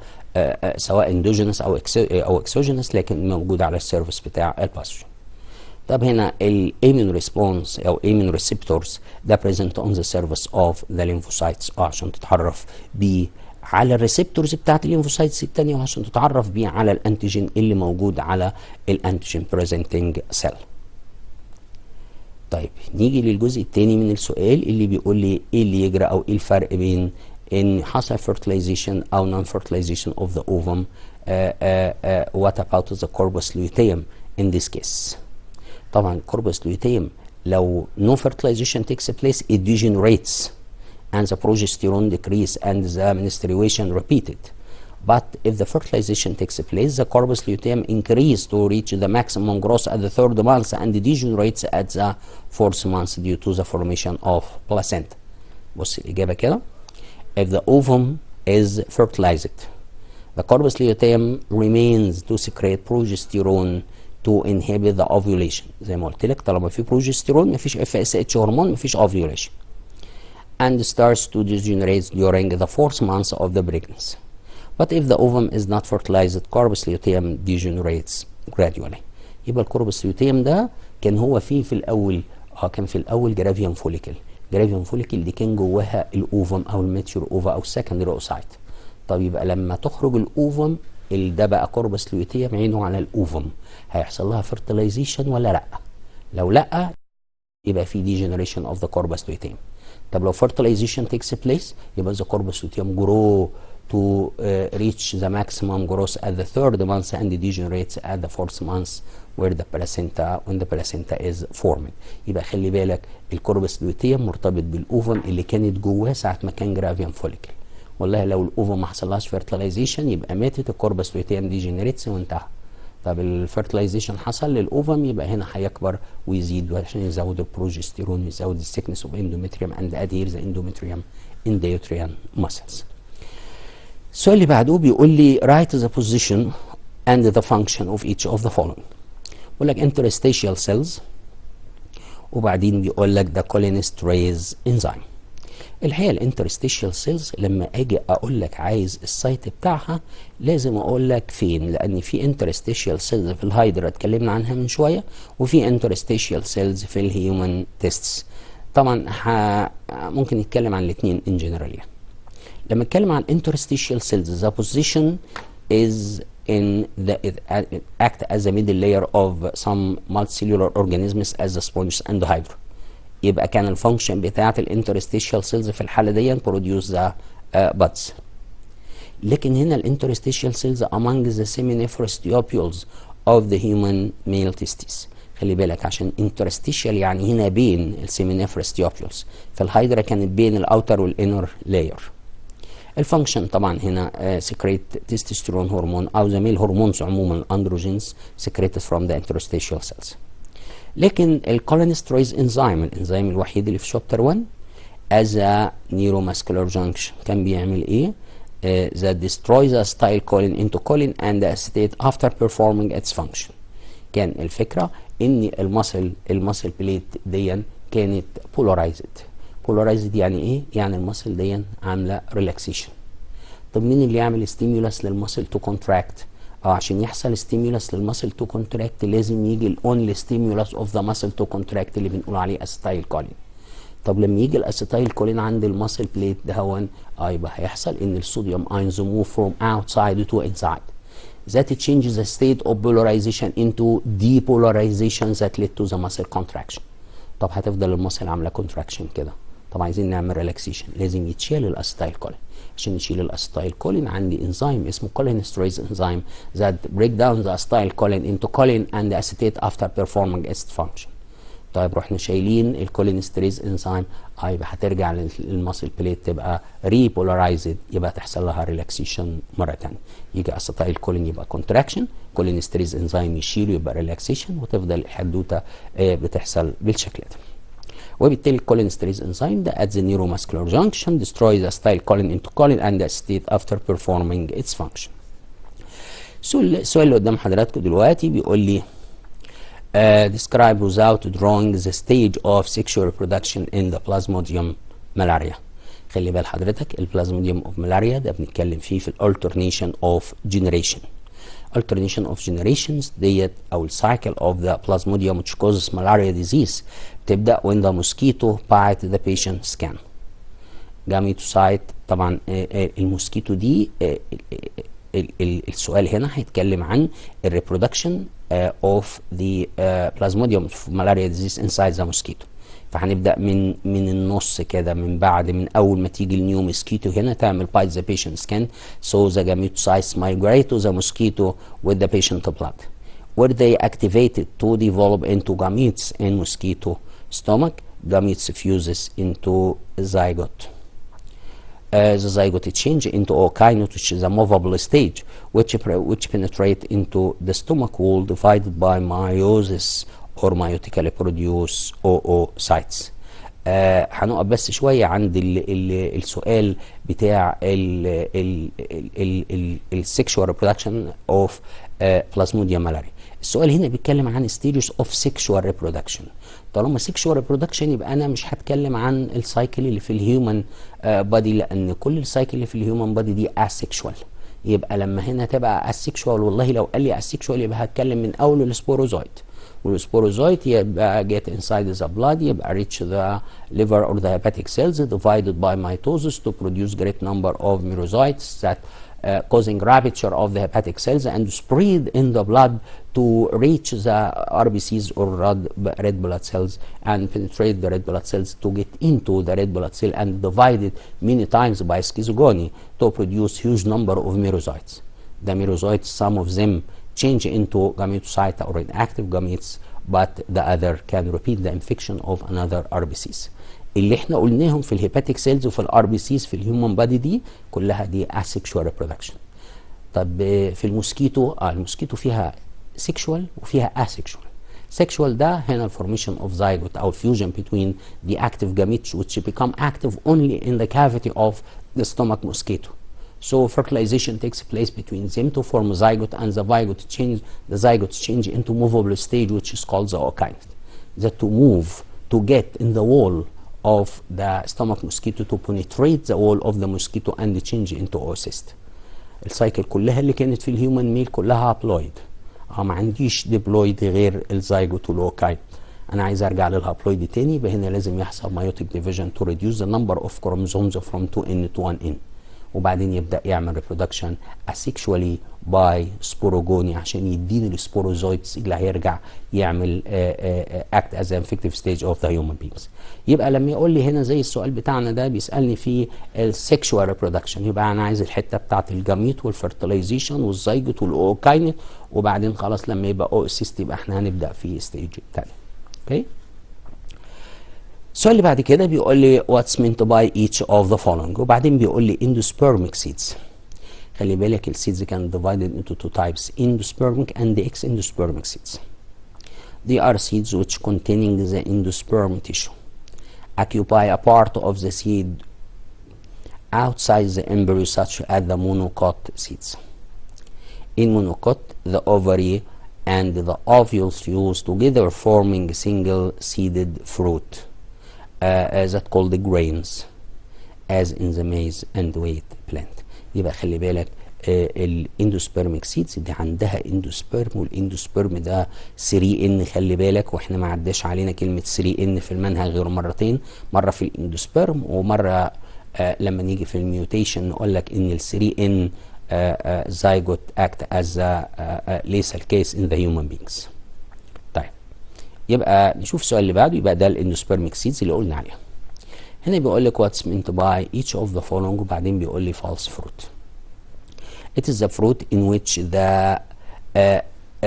سواء اندوجينس او اكسوجينس لكن موجود على السيرفس بتاع الباثوجين. طب هنا الاميون ريسبونس او اميون ريسبتورز ده بريزنت اون ذا سيرفس اوف ذا ليمفوسايتس عشان تتعرف بيه على الريسبتورز بتاعت الليمفوسايتس الثانيه، وعشان تتعرف بيه على الانتيجين اللي موجود على الانتيجين بريزنتنج سيل. طيب نيجي للجزء الثاني من السؤال اللي بيقول لي ايه اللي يجرى او ايه الفرق بين ان حصل fertilization او non fertilization of the ovum. What about the corpus luteum in this case؟ طبعا corpus luteum لو no fertilization takes place it degenerates and the progesterone decrease and the menstruation repeated. But if the fertilization takes place the corpus luteum increase to reach the maximum growth at the third month and degenerates at the fourth month due to the formation of placenta. بص الإجابة كده. If the ovum is fertilized, the corpus luteum remains to secrete progesterone to inhibit the ovulation. زي ما قلت لك طالما في progesterone مفيش FSH هرمون مفيش ovulation. And starts to degenerate during the fourth month of the pregnancy. But if the ovum is not fertilized, corpus luteum degenerates gradually. يبقى الكوربس luteum ده كان هو فيه في الأول كان في الأول جرافيوم فوليكل. جرافيوم فوليكل دي كان جواها الاوفم او الماتيور اوفا او السكندري اوسايت. طب يبقى لما تخرج الاوفم ده بقى كوربس لوتيوم عينه على الاوفم، هيحصل لها فيرتلايزيشن ولا لا؟ لو لا يبقى في ديجنريشن اوف ذا كوربس لوتيوم. طب لو فيرتلايزيشن تيكس بليس يبقى ذا كوربس لوتيوم جرو to reach the maximum growth at the third month and degenerates at the fourth month where the placenta is formed. يبقى خلي بالك الكوربس لوتيوم مرتبط بالاوفم اللي كانت جواه ساعه ما كان جرافيوم فوليكل. والله لو الاوفم ما حصلهاش فيرتلايزيشن يبقى ماتت الكوربس لوتيوم ديجنريتس وانتهى. طب الفيرتلايزيشن حصل للاوفم يبقى هنا هيكبر ويزيد عشان يزود البروجستيرون ويزود السكنس اوف اندوميتريوم and adhere the endometrium in the uterine muscles. السؤال اللي بعده بيقول لي write the position and the function of each of the following. بيقول لك interstitial cells، وبعدين بيقول لك the cholinesterase enzyme. الحقيقه الانترستيشال سيلز لما اجي اقول لك عايز السايت بتاعها لازم اقول لك فين، لان في انترستيشال سيلز في الهايدرا اتكلمنا عنها من شويه، وفي انترستيشال سيلز في الهيومن تيستس. طبعا ممكن نتكلم عن الاثنين ان جنرال. لما اتكلم عن interstitial cells, the position is in the it act as a middle layer of some multicellular organisms as the sponges and the hydra. يبقى كان الفانكشن بتاعت الانترستيشال سيلز في الحاله دي produce the buds. لكن هنا الانترستيشال سيلز among the seminiferous tubules of the human male testes. خلي بالك عشان interstitial يعني هنا بين السيمينيفرس tubules، فالهايدرا كانت بين الاوتر والانر لاير. الفانكشن طبعا هنا سكريت تستوستيرون هرمون او زميل هرمونز عموما الاندروجينز سكريتد فروم ذا انترستيشال سيلز. لكن الكولينستريز انزيم، الانزيم الوحيد اللي في شابتر 1 as a neuromuscular junction كان بيعمل ايه؟ that destroys acetylcholine into choline and acetate after performing its function. كان الفكره ان المسل بليت دي كانت بولارايزد يعني ايه؟ يعني المسل دي عامله ريلاكسيشن. طب مين اللي يعمل ستيمولس للمسل تو كونتراكت؟ عشان يحصل ستيمولس للمسل تو كونتراكت لازم يجي الاونلي ستيمولس اوف ذا مسل تو كونتراكت اللي بنقول عليه اسيتايل كولين. طب لما يجي الاسيتايل كولين عند المسل بليت دهون يبقى هيحصل ان الصوديوم ايونز موف فروم اوتسايد تو انسايد. That changes the state of polarization into depolarization that led to the muscle contraction. طب هتفضل المسل عامله كونتراكشن كده. طب عايزين نعمل ريلاكسيشن، لازم يتشال الاسيتايل كولين. عشان نشيل الاسيتايل كولين عندي انزيم اسمه cholinesterase enzyme that break down the acetylcholine into choline and acetate after performing its function. طيب رحنا شايلين الكولينستريز انزيم يبقى هترجع للماسل بليت تبقى ريبولارايزد، يبقى تحصل لها ريلاكسيشن مره ثانيه. يجي اسيتايل كولين يبقى كونتراكشن، كولينستريز انزيم يشيله يبقى ريلاكسيشن، وتفضل الحدوته بتحصل بالشكل ده. وبالتالي الكولينستريز انزيم ده at the neuromuscular junction destroys acetylcholine into choline and acetate after performing its function. السؤال اللي قدام حضراتكم دلوقتي بيقول لي describe without drawing the stage of sexual reproduction in the plasmodium malaria. خلي بال حضرتك البلازموديوم اوف ملاريا ده بنتكلم فيه في alternation of generation. alternation of generations ديت او السايكل of the plasmodium which causes malaria disease بتبدا when the mosquito bite the patient skin. جاميتوسايت طبعا الموسكيتو دي السؤال هنا هيتكلم عن الريبرودكشن of the plasmodium of malaria disease inside the mosquito. فهنبدا من النص كده، من اول ما تيجي النيو موسكيتو هنا تعمل bite the patient skin so the gametocytes migrate to the mosquito with the patient blood where they activated to develop into gametes in mosquito stomach. Gametes fuses into zygote. The zygote change into oocyte, which is a movable stage which penetrate into the stomach wall divided by meiosis or meiotically produce oocytes. هنقف بس شويه عند السؤال بتاع السكشوال ريبرودكشن اوف بلازموديوم مالاريا. السؤال هنا بيتكلم عن stages of sexual reproduction. طالما sexual reproduction يبقى انا مش هتكلم عن السايكل اللي في الهيومن بادي، لان كل السايكل اللي في الهيومن بادي دي asexual. يبقى لما هنا تبقى asexual، والله لو قال لي asexual يبقى هتكلم من اول السبوروزويت، والسبوروزويت يبقى get inside the blood يبقى reach the liver or the hepatic cells divided by mitosis to produce great number of merozoites that causing rupture of the hepatic cells and spread in the blood to reach the RBCs or red blood cells and penetrate the red blood cells to get into the red blood cell and divided many times by schizogony to produce huge number of merozoites. The merozoites, some of them change into gametocyte or inactive gametes, but the other can repeat the infection of another RBCs. اللي احنا قلناهم في الهيباتيك سيلز وفي الار بي سيز في الهيومن بادي دي كلها دي asexual reproduction. طب في الموسكيتو الموسكيتو فيها sexual وفيها asexual. sexual ده هنا formation of zygote او fusion between the active gametes which become active only in the cavity of the stomach mosquito. So fertilization takes place between them to form a zygote, and the zygote change into movable stage, which is called the oocyte. That to move, to get in the wall of the stomach mosquito, to penetrate the wall of the mosquito and change into oocyst. السايكل كلها اللي كانت في الهيومن ميل كلها هابلويد. ما عنديش ديبلويد غير الزايجوت والاوكايت. انا عايز ارجع للهابلويد تاني، يبقى هنا لازم يحصل مايوتيك ديفيجن تو ريديوس ذا نمبر اوف كروموزومز فروم 2N to 1N، وبعدين يبدا يعمل ريبرودكشن اسيكشوالي باي سبوروجوني عشان يديني السبوروزويتس اللي هيرجع يعمل اكت از انفكتيف ستيج اوف ذا هيومن بينجز. يبقى لما يقول لي هنا زي السؤال بتاعنا ده بيسالني في السكشوال ريبرودكشن، يبقى انا عايز الحته بتاعت الجاميت والفرتلايزيشن والزيجوت والاوكاينت، وبعدين خلاص لما يبقى اوسيست يبقى احنا هنبدا في ستيج الثاني. اوكي. السؤال اللي بعد كده بيقول لي what's meant by each of the following، وبعدين بيقول لي endospermic seeds. خلي بالك السيدز كان divided into two types, endospermic and exendospermic seeds. They are seeds which containing the endosperm tissue occupy a part of the seed outside the embryo, such as the monocot seeds. In monocot, the ovary and the ovules fuse together forming a single seeded fruit. That called the grains, as in the maize and wheat plant. يبقى خلي بالك الاندوسبيرميك سيدز دي عندها اندوسبيرم، والاندوسبيرم ده 3N. خلي بالك، واحنا ما عداش علينا كلمه 3N في المنهج غير مرتين، مره في الاندوسبيرم ومره لما نيجي في الميوتيشن نقول لك ان ال 3N zygote act as a lethal case in the human beings. يبقى نشوف السؤال اللي بعده. يبقى ده الاندوسبيرميك سيدز اللي قلنا عليها. هنا بيقول لك what's meant by each of the following، وبعدين بيقول لي false fruit. It is the fruit in which the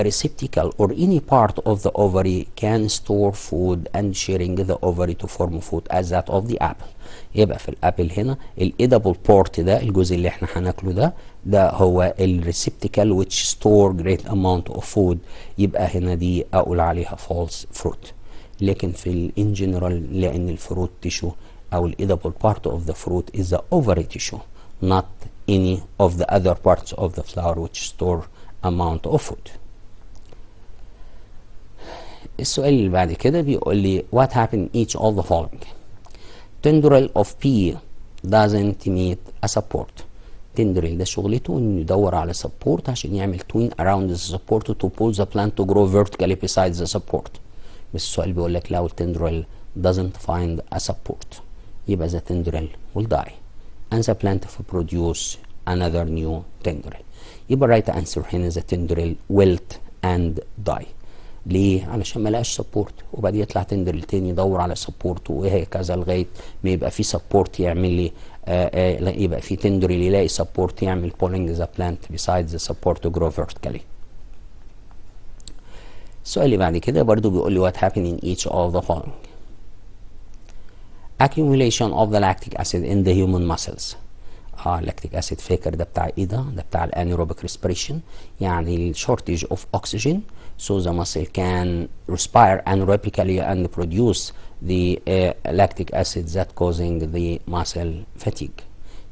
receptacle or any part of the ovary can store food and sharing the ovary to form food as that of the apple. يبقى في الابل هنا الedible part ده الجزء اللي احنا هناكله ده هو الريسبتيكال which store great amount of food. يبقى هنا دي اقول عليها false fruit. لكن في in general لان الفروت تيشو او الedible part of the fruit is the ovary tissue, not any of the other parts of the flower which store amount of food. السؤال اللي بعد كده بيقول لي what happened each of the following. Tendril of pea doesn't meet a support. tendril ده شغلته انه يدور على support عشان يعمل twin around the support to pull the plant to grow vertically besides the support. بس السؤال بيقول لك لو tendril doesn't find a support يبقى the tendril will die and the plant will produce another new tendril. يبقى right answer هنا the tendril wilt and die. ليه؟ علشان ما لقاش سبورت، وبعدين يطلع تندرل تاني يدور على سبورت، وهكذا لغايه ما يبقى في سبورت يعمل لي يبقى في تندرل يلاقي سبورت يعمل pulling the plant besides the support to grow vertically. السؤال اللي بعد كده برضو بيقول لي what happened in each of the following. Accumulation of the lactic acid in the human muscles. lactic acid فاكر ده بتاع ايه ده بتاع الانيروبيك respiration، يعني shortage of oxygen so the muscle can respire anaerobically and produce the lactic acid that causing the muscle fatigue.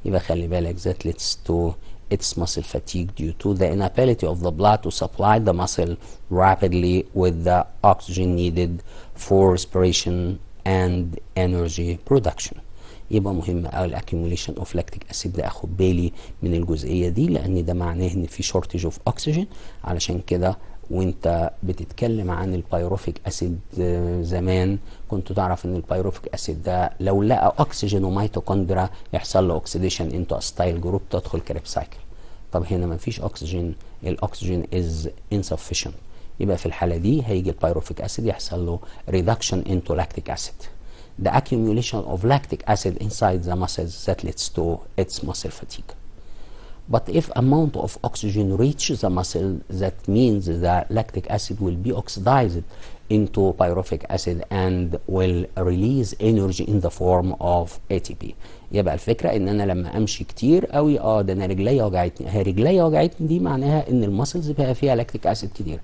يبقى خلي بالك that leads to its muscle fatigue due to the inability of the blood to supply the muscle rapidly with the oxygen needed for respiration and energy production. يبقى مهم قوي الاكيوميليشن اوف لاكتيك اسيد ده اخد بالي من الجزئيه دي، لان ده معناه ان في شورتج اوف اكسجين. علشان كده وانت بتتكلم عن البيروفيك اسيد زمان كنت تعرف ان البيروفيك اسيد ده لو لقى اكسجين وميتوكوندريا يحصل له اوكسيديشن انتو استايل جروب تدخل كريب سايكل. طب هنا ما فيش اكسجين، الاكسجين از insufficient، يبقى في الحاله دي هيجي البيروفيك اسيد يحصل له ريدكشن انتو لاكتيك اسيد. The accumulation of lactic acid inside the muscles that leads to its muscle fatigue. But if amount of oxygen reaches the muscle, that means the lactic acid will be oxidized into pyruvic acid and will release energy in the form of ATP. يبقى الفكرة ان انا لما امشي كتير قوي ده انا رجليا وجعتني، هي رجليا وجعتني دي معناها ان المسلز بقى فيها لاكتيك اسيد كتير،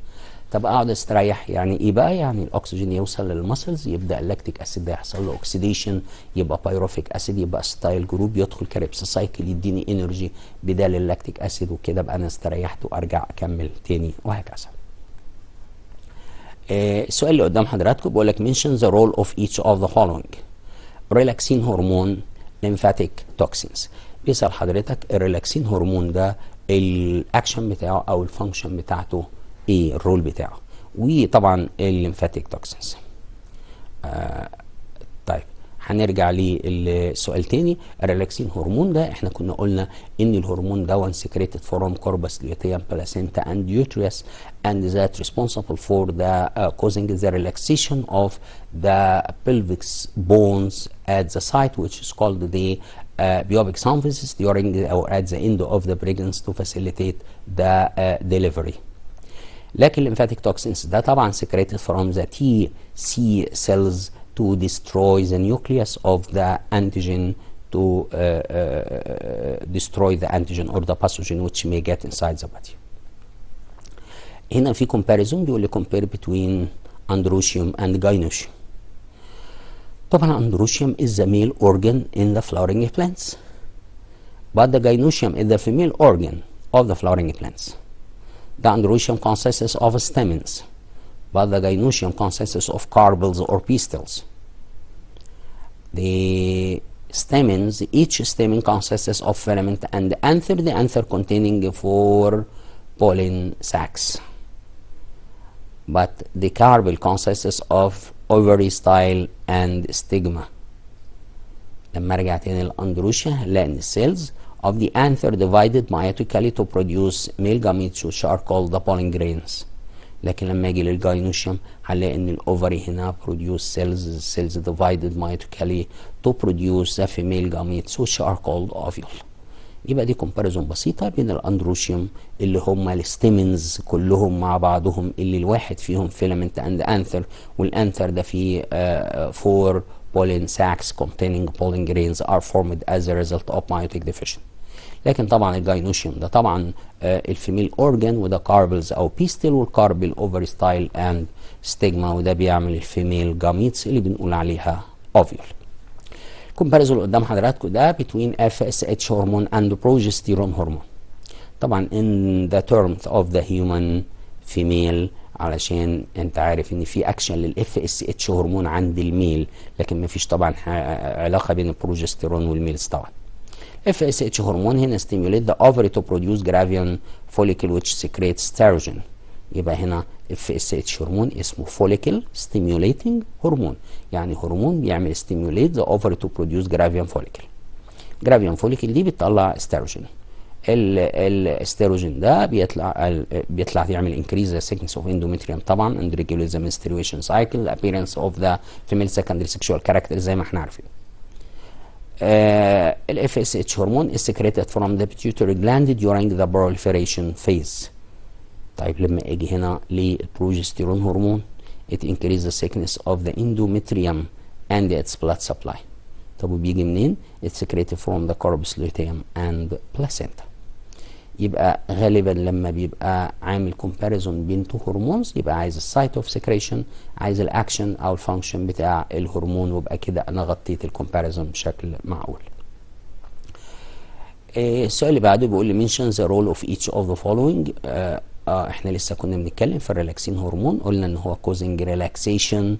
طب اقعد استريح يعني ايه بقى؟ يعني الاكسجين يوصل للمسلز، يبدا اللاكتيك اسيد ده يحصل له اوكسيديشن، يبقى بايروفيك اسيد، يبقى ستايل جروب، يدخل كريبس سايكل يديني انرجي بدال اللاكتيك اسيد، وكده ابقى انا استريحت وارجع اكمل تاني وهكذا. السؤال اللي قدام حضراتكم بيقول لك mention the role of each of the following: relaxin هرمون، lymphatic toxins. بيسأل حضرتك الريلاكسين هرمون ده الاكشن بتاعه او الفانكشن بتاعته ايه، الرول بتاعه، وطبعا الليمفاتيك توكسينز. طيب هنرجع للسؤال تاني. الريلاكسين هرمون ده احنا كنا قلنا ان الهرمون ده secreted from corpus luteum, placenta and uterus, and that responsible for the causing the relaxation of the pelvic bones at the site which is called the pubic symphysis during or at the end of the pregnancy to facilitate the delivery. لكن lymphatic toxins ده طبعا secreted from the T cells to destroy the nucleus of the antigen, to destroy the antigen or the pathogen which may get inside the body. هنا في comparison بيقول لي compare between androecium and gynoecium. طبعا androecium is the male organ in the flowering plants, but the gynoecium is the female organ of the flowering plants. The androecium consists of stamens, but the gynoecium consists of carpels or pistils. The stamens, each stamen consists of filament and anther, the anther containing 4 pollen sacs. But the carpel consists of ovary, style and stigma. لما ارجع تاني للاندروشيا هنلاقي ان السيلز of the anther divided meiotically to produce male gametes which are called the pollen grains. لكن لما اجي للجاينوشيوم هنلاقي ان الاوفري هنا produce cells divided meiotically to produce the female gametes which are called ovule. يبقى دي كومباريزون بسيطه بين الاندروشيوم اللي هم الستيمنز كلهم مع بعضهم، اللي الواحد فيهم فيلامنت اند انثر، والانثر ده فيه 4 pollen sacs containing pollen grains are formed as a result of meiotic division. لكن طبعا الجاينوشيوم ده طبعا الفيميل اورجان، وده كاربلز او بيستل، والكاربل اوفر ستايل اند ستيجما، وده بيعمل الفيميل جاميتس اللي بنقول عليها اوفيول. الكومباريزون اللي قدام حضراتكم ده between FSH هرمون and progesterone هرمون. طبعا in the terms of the human female، علشان انت عارف ان في اكشن للاف اس اتش هرمون عند الميل، لكن ما فيش طبعا علاقه بين البروجستيرون والميلز. طبعا FSH هرمون هنا stimulate the ovary to produce gravion follicle which secretes estrogen. يبقى هنا FSH هرمون اسمه follicle stimulating هرمون، يعني هرمون بيعمل stimulate the ovary to produce gravion follicle. gravion follicle دي بتطلع استروجين. الاستروجين ده بيطلع يعمل increase the thickness of endometrium طبعا and regulate the menstruation cycle, the appearance of the female secondary sexual character زي ما احنا عارفين. ال FSH هرمون is secreted from the pituitary gland during the proliferation phase. طيب لما اجي هنا للبروجستيرون هرمون it increases the thickness of the endometrium and its blood supply. طب وبيجي منين؟ it's secreted from the corpus luteum and placenta. يبقى غالبا لما بيبقى عامل كومباريزون بين تو هرمونز يبقى عايز السايت اوف سكريشن، عايز الاكشن او الفانكشن بتاع الهرمون، ويبقى كده انا غطيت الكومباريزون بشكل معقول. السؤال اللي بعده بيقول لي mention the role of each of the following. احنا لسه كنا بنتكلم في الريلاكسين هرمون، قلنا ان هو causing relaxation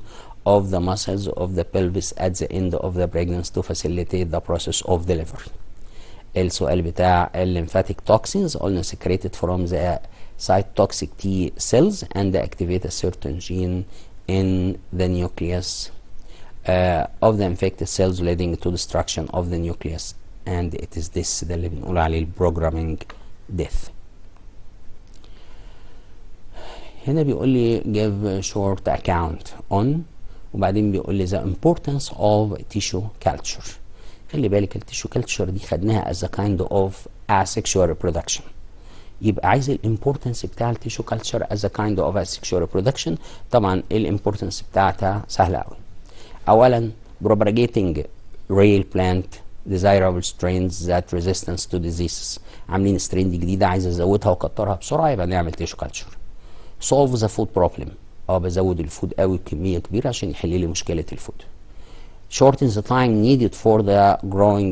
of the muscles of the pelvis at the end of the pregnancy to facilitate the process of delivery. السؤال بتاع الليمفاتيك توكسينز قلنا secreted from the cytotoxic T cells and activate a certain gene in the nucleus of the infected cells leading to destruction of the nucleus, and it is this ده اللي بنقول عليه البروجرامينج death. هنا بيقول لي give short account on، وبعدين بيقول لي the importance of tissue culture. خلي بالك التيشو كلتشر دي خدناها as a kind of asexual reproduction. يبقى عايز الامبورتنس بتاع التيشو كلتشر as a kind of asexual reproduction. طبعا الامبورتنس بتاعتها سهله قوي. اولا propagating real plant desirable strains that resistance to diseases. عاملين سترين دي جديده عايز ازودها واكترها بسرعه، يبقى نعمل تيشو كلتشر. solve the food problem. بزود الفود قوي بكميه كبيره عشان يحل لي مشكله الفود. shorten the time needed for the growing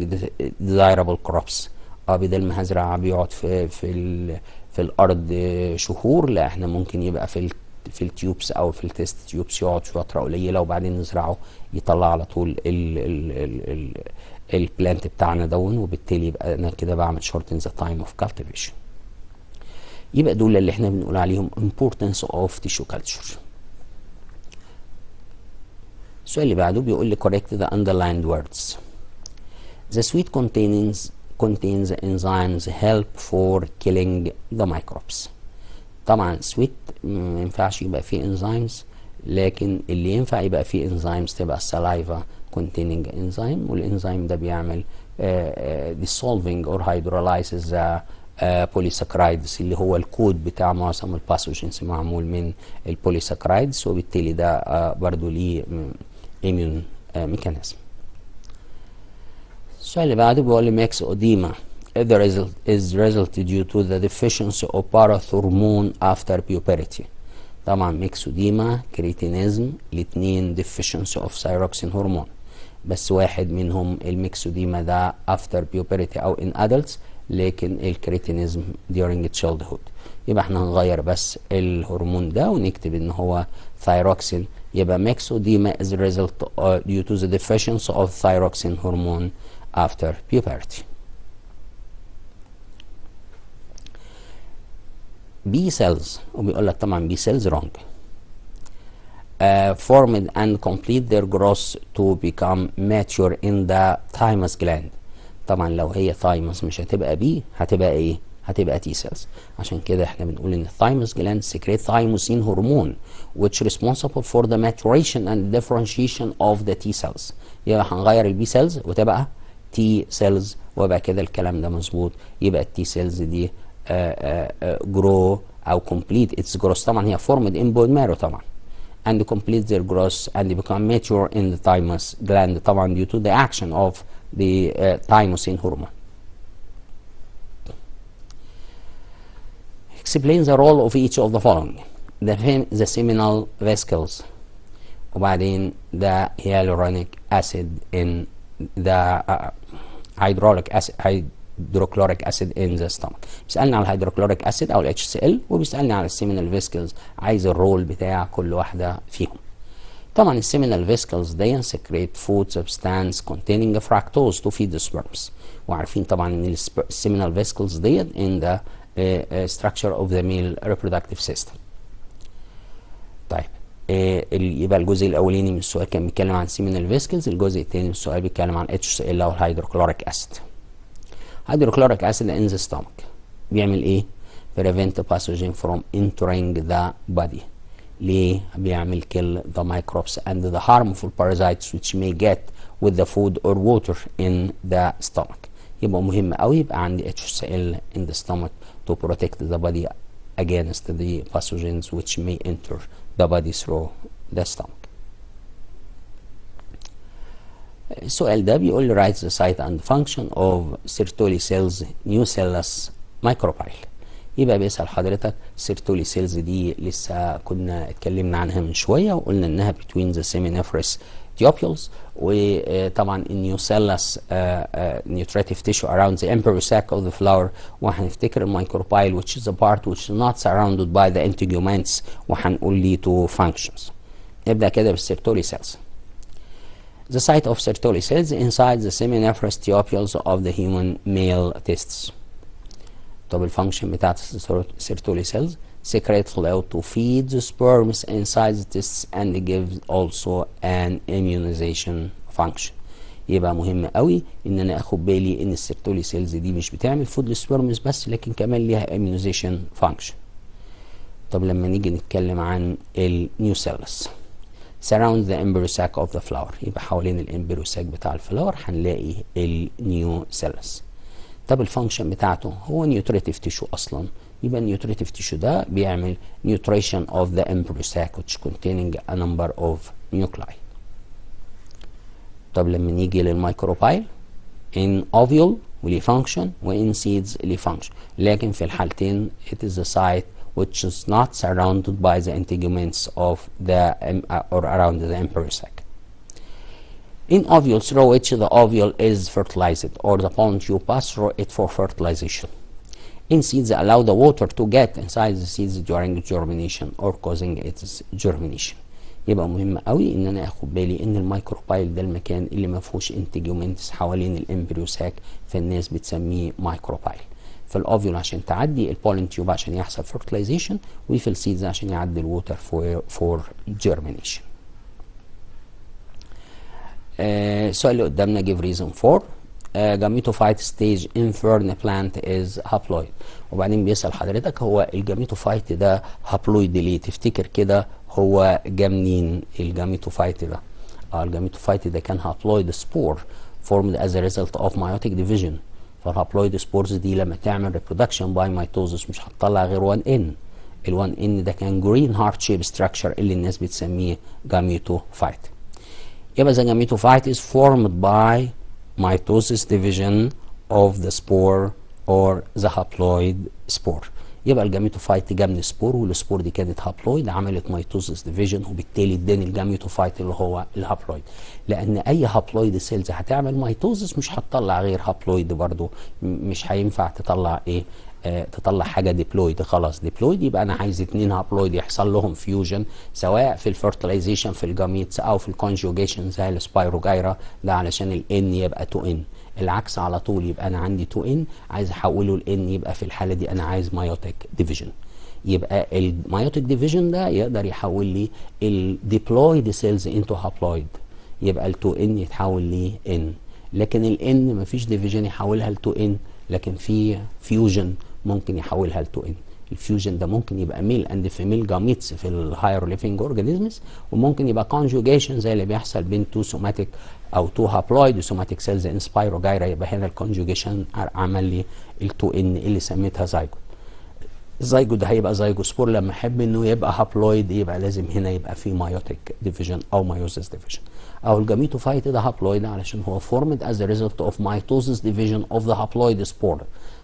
desirable crops. بدل ما هزرع بيقعد في الارض شهور، لا احنا ممكن يبقى في التيوبس او في التست تيوبس يقعد فتره قليله وبعدين نزرعه يطلع على طول البلانت بتاعنا دون، وبالتالي يبقى انا كده بعمل shorten the time of cultivation. يبقى دول اللي احنا بنقول عليهم importance of tissue culture. السؤال اللي بعده بيقول لي correct the underlined words. The sweet contains enzymes help for killing the microbes. طبعا sweet ما ينفعش يبقى فيه enzymes، لكن اللي ينفع يبقى فيه enzymes تبقى saliva containing enzyme، والانزيم ده بيعمل dissolving or hydrolyzes the polysaccharides اللي هو الكود بتاع معظم الباثوجينز معمول من البوليساكرايدز، وبالتالي ده برضو ليه immune mechanism. السؤال اللي بعده بيقول لي makes edema the result is result due to the deficiency of parathormone after puberty. طبعا ميكسوديما كريتينيزم الاثنين deficiency of thyroxine hormone، بس واحد منهم الميكسوديما ده after puberty او in adults، لكن الكريتينيزم during childhood. يبقى احنا هنغير بس الهرمون ده ونكتب ان هو thyroxine، يبقى ميكسوديما is a result due to the deficiency of thyroxine hormone after puberty. B cells، وبيقول لك طبعا B cells wrong. Formed and complete their growth to become mature in the thymus gland. طبعا لو هي thymus مش هتبقى B، هتبقى ايه؟ هتبقى T cells. عشان كده احنا بنقول ان thymus gland secrete thymosin hormone which responsible for the maturation and differentiation of the T cells. يبقى هنغير البي cells وتبقى T cells، ويبقى كده الكلام ده مظبوط. يبقى التي cells دي grow او complete its growth. طبعا هي formed in bone marrow طبعا and complete their growth and become mature in the thymus gland طبعا due to the action of the thymosin hormone. Explain the role of each of the following. The seminal vesicles، وبعدين the hyaluronic acid in the hydrochloric acid in the stomach. بيسألني على الهيدروكلوريك اسيد او ال HCl، وبيسألني على السيمينال فيسكلز، عايز الرول بتاع كل واحدة فيهم. طبعا السيمينال فيسكلز دي secrete food substance containing fructose to feed the sperms، وعارفين طبعا ان السيمينال فيسكلز دي in the structure of the male reproductive system. طيب يبقى الجزء الاولاني من السؤال كان بيتكلم عن سيمينال فيسكلز، الجزء الثاني من السؤال بيتكلم عن HCl او الهيدروكلوريك اسيد. hydrochloric acid in the stomach بيعمل ايه؟ prevent the pathogen from entering the body. ليه؟ بيعمل kill the microbes and the harmful parasites which may get with the food or water in the stomach. يبقى مهم قوي يبقى عندي HCl in the stomach to protect the body against the pathogens which may enter the body through the stomach. السؤال ده بيقول لي write the site and function of Sertoli cells nucellus micropyle. يبقى بيسأل حضرتك Sertoli cells دي لسه كنا اتكلمنا عنها من شوية وقلنا انها between the seminiferous tubules، وطبعا النيوسيلس nutritive tissue around the embryo sac of the flower، وهنفتكر الميكروبايل which is the part which is not surrounded by the integuments، وهنقول لي two functions. نبدأ كده بالسيرتولي cells. The site of Sertoli cells inside the seminiferous tubules of the human male testes. طب الفانكشن بتاعت Sertoli cells secrete fluid to feed the sperms inside the testes and give also an immunization function. يبقى مهم قوي ان انا اخد بالي ان السيرتولي سيلز دي مش بتعمل فود للسبرمز بس، لكن كمان ليها immunization function. طب لما نيجي نتكلم عن النيوسيلس surround the embryo sac of the flower، يبقى حوالين الامبريو ساك بتاع الفلاور هنلاقي النيوسيلس. طب الفانكشن بتاعته هو نيوتريتيف تيشو اصلا، يبقى النيوتريتيف تيشو ده بيعمل nutrition of the embryo sac which containing a number of nuclei. طب لما نيجي للميكروبايل in ovule وليه function وin seeds ليه function، لكن في الحالتين it is the site which is not surrounded by the integuments of the or around the embryo sac. In ovules, through which the ovule is fertilized, or the pollen tube pass through it for fertilization. In seeds, allow the water to get inside the seeds during germination or causing its germination. يبقى مهم قوي ان انا اخد بالي ان الميكروبايل ده المكان اللي ما فيهوش انتجومنتس حوالين الامبريو ساك، فالناس بتسميه مايكروبايل. في الاوفيول عشان تعدي البولين تيوب عشان يحصل fertilization، وفي السيدز عشان يعدي الووتر فور germination. السؤال اللي قدامنا give reason for gametophyte stage in fern plant is haploid. وبعدين بيسأل حضرتك هو الجاميتوفايت ده هابلويد ليه؟ تفتكر كده هو جه منين الجاميتوفايت ده؟ الجاميتوفايت ده كان هابلويد سبور formed as a result of meiotic division. فالهابلويد سبورز دي لما تعمل reproduction by mitosis مش هتطلع غير 1 n. ال 1 n ده كان green heart shape structure اللي الناس بتسميه جاميتوفايت. يبقى the gametophyte is formed by mitosis division of the spore or the haploid spore. يبقى الجاميتوفايت جه من سبور، والسبور دي كانت هابلويد، عملت ميتوسيس ديفيجن، وبالتالي اداني الجاميتوفايت اللي هو الهابلويد. لان اي هابلويد سيلز هتعمل ميتوسيس مش هتطلع غير هابلويد برضو، مش هينفع تطلع ايه؟ تطلع حاجه ديبلويد. خلاص ديبلويد يبقى انا عايز 2 هابلويد يحصل لهم فيوجن، سواء في الفيرتلايزيشن في الجاميتس او في الكونجوجيشن زي السبايروجايرا ده، علشان الان يبقى 2 ان. العكس على طول، يبقى انا عندي 2 ان عايز احوله لان، يبقى في الحاله دي انا عايز مايوتيك ديفيجن. يبقى المايوتيك ديفيجن ده يقدر يحول لي الديبلويد سيلز انتو هابلويد، يبقى ال 2 ان يتحول ل ان. لكن الان مفيش ديفيجن يحولها ل 2 ان، لكن في فيوجن ممكن يحولها ل 2 ان. الفيوجن ده ممكن يبقى ميل اند فيميل جاميتس في الهاير ليفنج اورجانيزمز، وممكن يبقى كونجوجيشن زي اللي بيحصل بين 2 سوماتيك او 2 هابلويد سوماتيك سيلز ان سبايروجايرا. يبقى هنا الكونجوجيشن عمل لي ال 2 ان اللي سميتها زايجوت. الزايجوت ده هيبقى زايجوسبور، لما احب انه يبقى هابلويد يبقى لازم هنا يبقى في مايوتيك ديفيجن او مايوسيس ديفيجن. او الجاميتوفايت ده هابلويد علشان هو formed as a result of mitosis division of the haploid spore.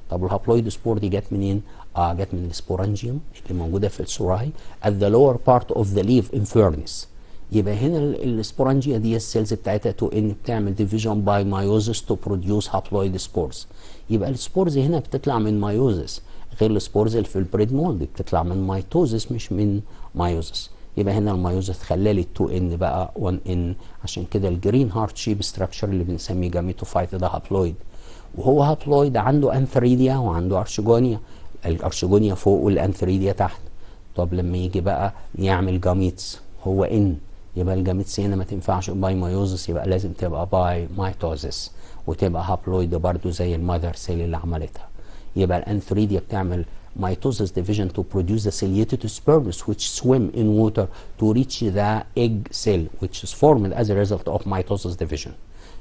طب الهابلويد سبور دي جت منين؟ جت من السبورانجيوم اللي موجوده في السوراي at the lower part of the leaf in ferns. يبقى هنا السبورانجيا دي السيلز بتاعتها 2 ان بتعمل division by meiosis to produce haploid spores. يبقى السبورز هنا بتطلع من مايوزس، غير السبورز اللي في البريد مولد بتطلع من ميتوزس مش من مايوزس. يبقى هنا المايوزس خلى لي 2 ان بقى 1 ان، عشان كده الجرين هارت شيب ستراكشر اللي بنسميه جاميتوفايت ده هابلويد. وهو هابلويد عنده انثريديا وعنده ارشجونيا، الارشجونيا فوق والانثريديا تحت. طب لما يجي بقى يعمل جاميتس هو ان، يبقى الجاميتس هنا ما تنفعش باي مايوزس، يبقى لازم تبقى باي مايتوزس، وتبقى هابلويد برضو زي المذر سيل اللي عملتها. يبقى الانثريديا بتعمل mitosis division to produce the ciliated sperms which swim in water to reach the egg cell which is formed as a result of mitosis division.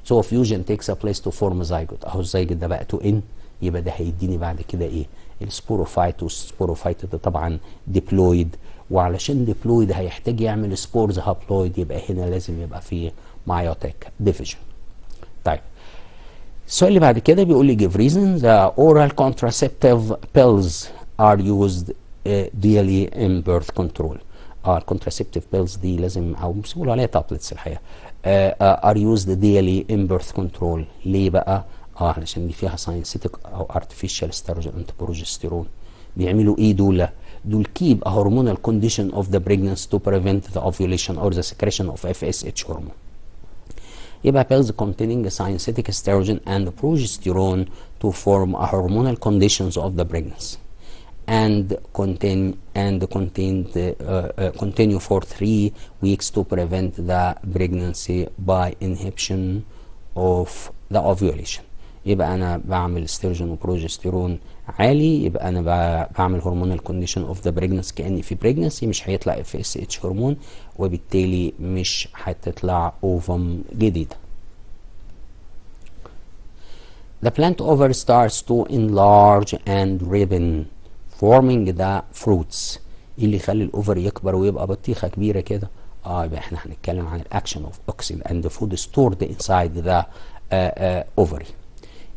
So fusion takes a place to form a zygote. اهو الزيجوت ده بقى 2 n، يبقى ده هيديني بعد كده ايه؟ السبوروفايت، والسبوروفايت ده طبعا ديبلويد، وعلشان ديبلويد هيحتاج يعمل سبورز هابلويد، يبقى هنا لازم يبقى فيه مايوتيك ديفيجن. طيب السؤال اللي بعد كده بيقول لي give reason the oral contraceptive pills are used daily in birth control. الكونتراسبتيف بيلز دي لازم، او بيقولوا عليها تابلتس الحقيقه، are used daily in birth control. ليه بقى؟ علشان دي فيها ساينسيتك او artificial estrogen and progesterone. بيعملوا ايه دول؟ دول keep a hormonal condition of the pregnancy to prevent the ovulation or the secretion of FSH hormone. يبقى pills containing synthetic estrogen and progesterone to form a hormonal conditions of the pregnancy and continue for 3 weeks to prevent the pregnancy by inhibition of the ovulation. يبقى انا بعمل استروجين وبروجستيرون عالي، يبقى انا بعمل هرمونال كونديشن اوف ذا بريجنسي، كاني في بريجنسي مش هيطلع FSH هرمون، وبالتالي مش هتطلع اوفم جديده. The plant ovary starts to enlarge and ripen forming the fruits. ايه اللي يخلي الاوفر يكبر ويبقى بطيخه كبيره كده؟ يبقى احنا هنتكلم عن الاكشن اوف اوكسين and the food stored inside the ovary.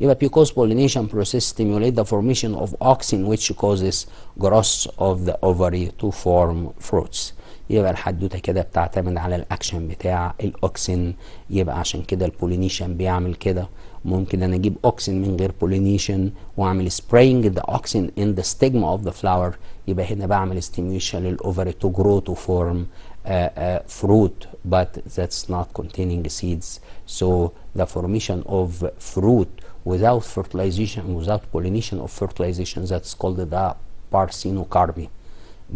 يبقى because pollination process stimulate the formation of auxin which causes growth of the ovary to form fruits. يبقى الحدوته كده بتعتمد على الاكشن بتاع الاوكسين. يبقى عشان كده البولينيشن بيعمل كده. ممكن انا اجيب اوكسين من غير بولينيشن واعمل spraying the auxin in the stigma of the flower. يبقى هنا بعمل stimulation للاوفري to grow to form fruit, but that's not containing seeds. So the formation of fruit without fertilization, without pollination of fertilization, that's called the parthenocarpy.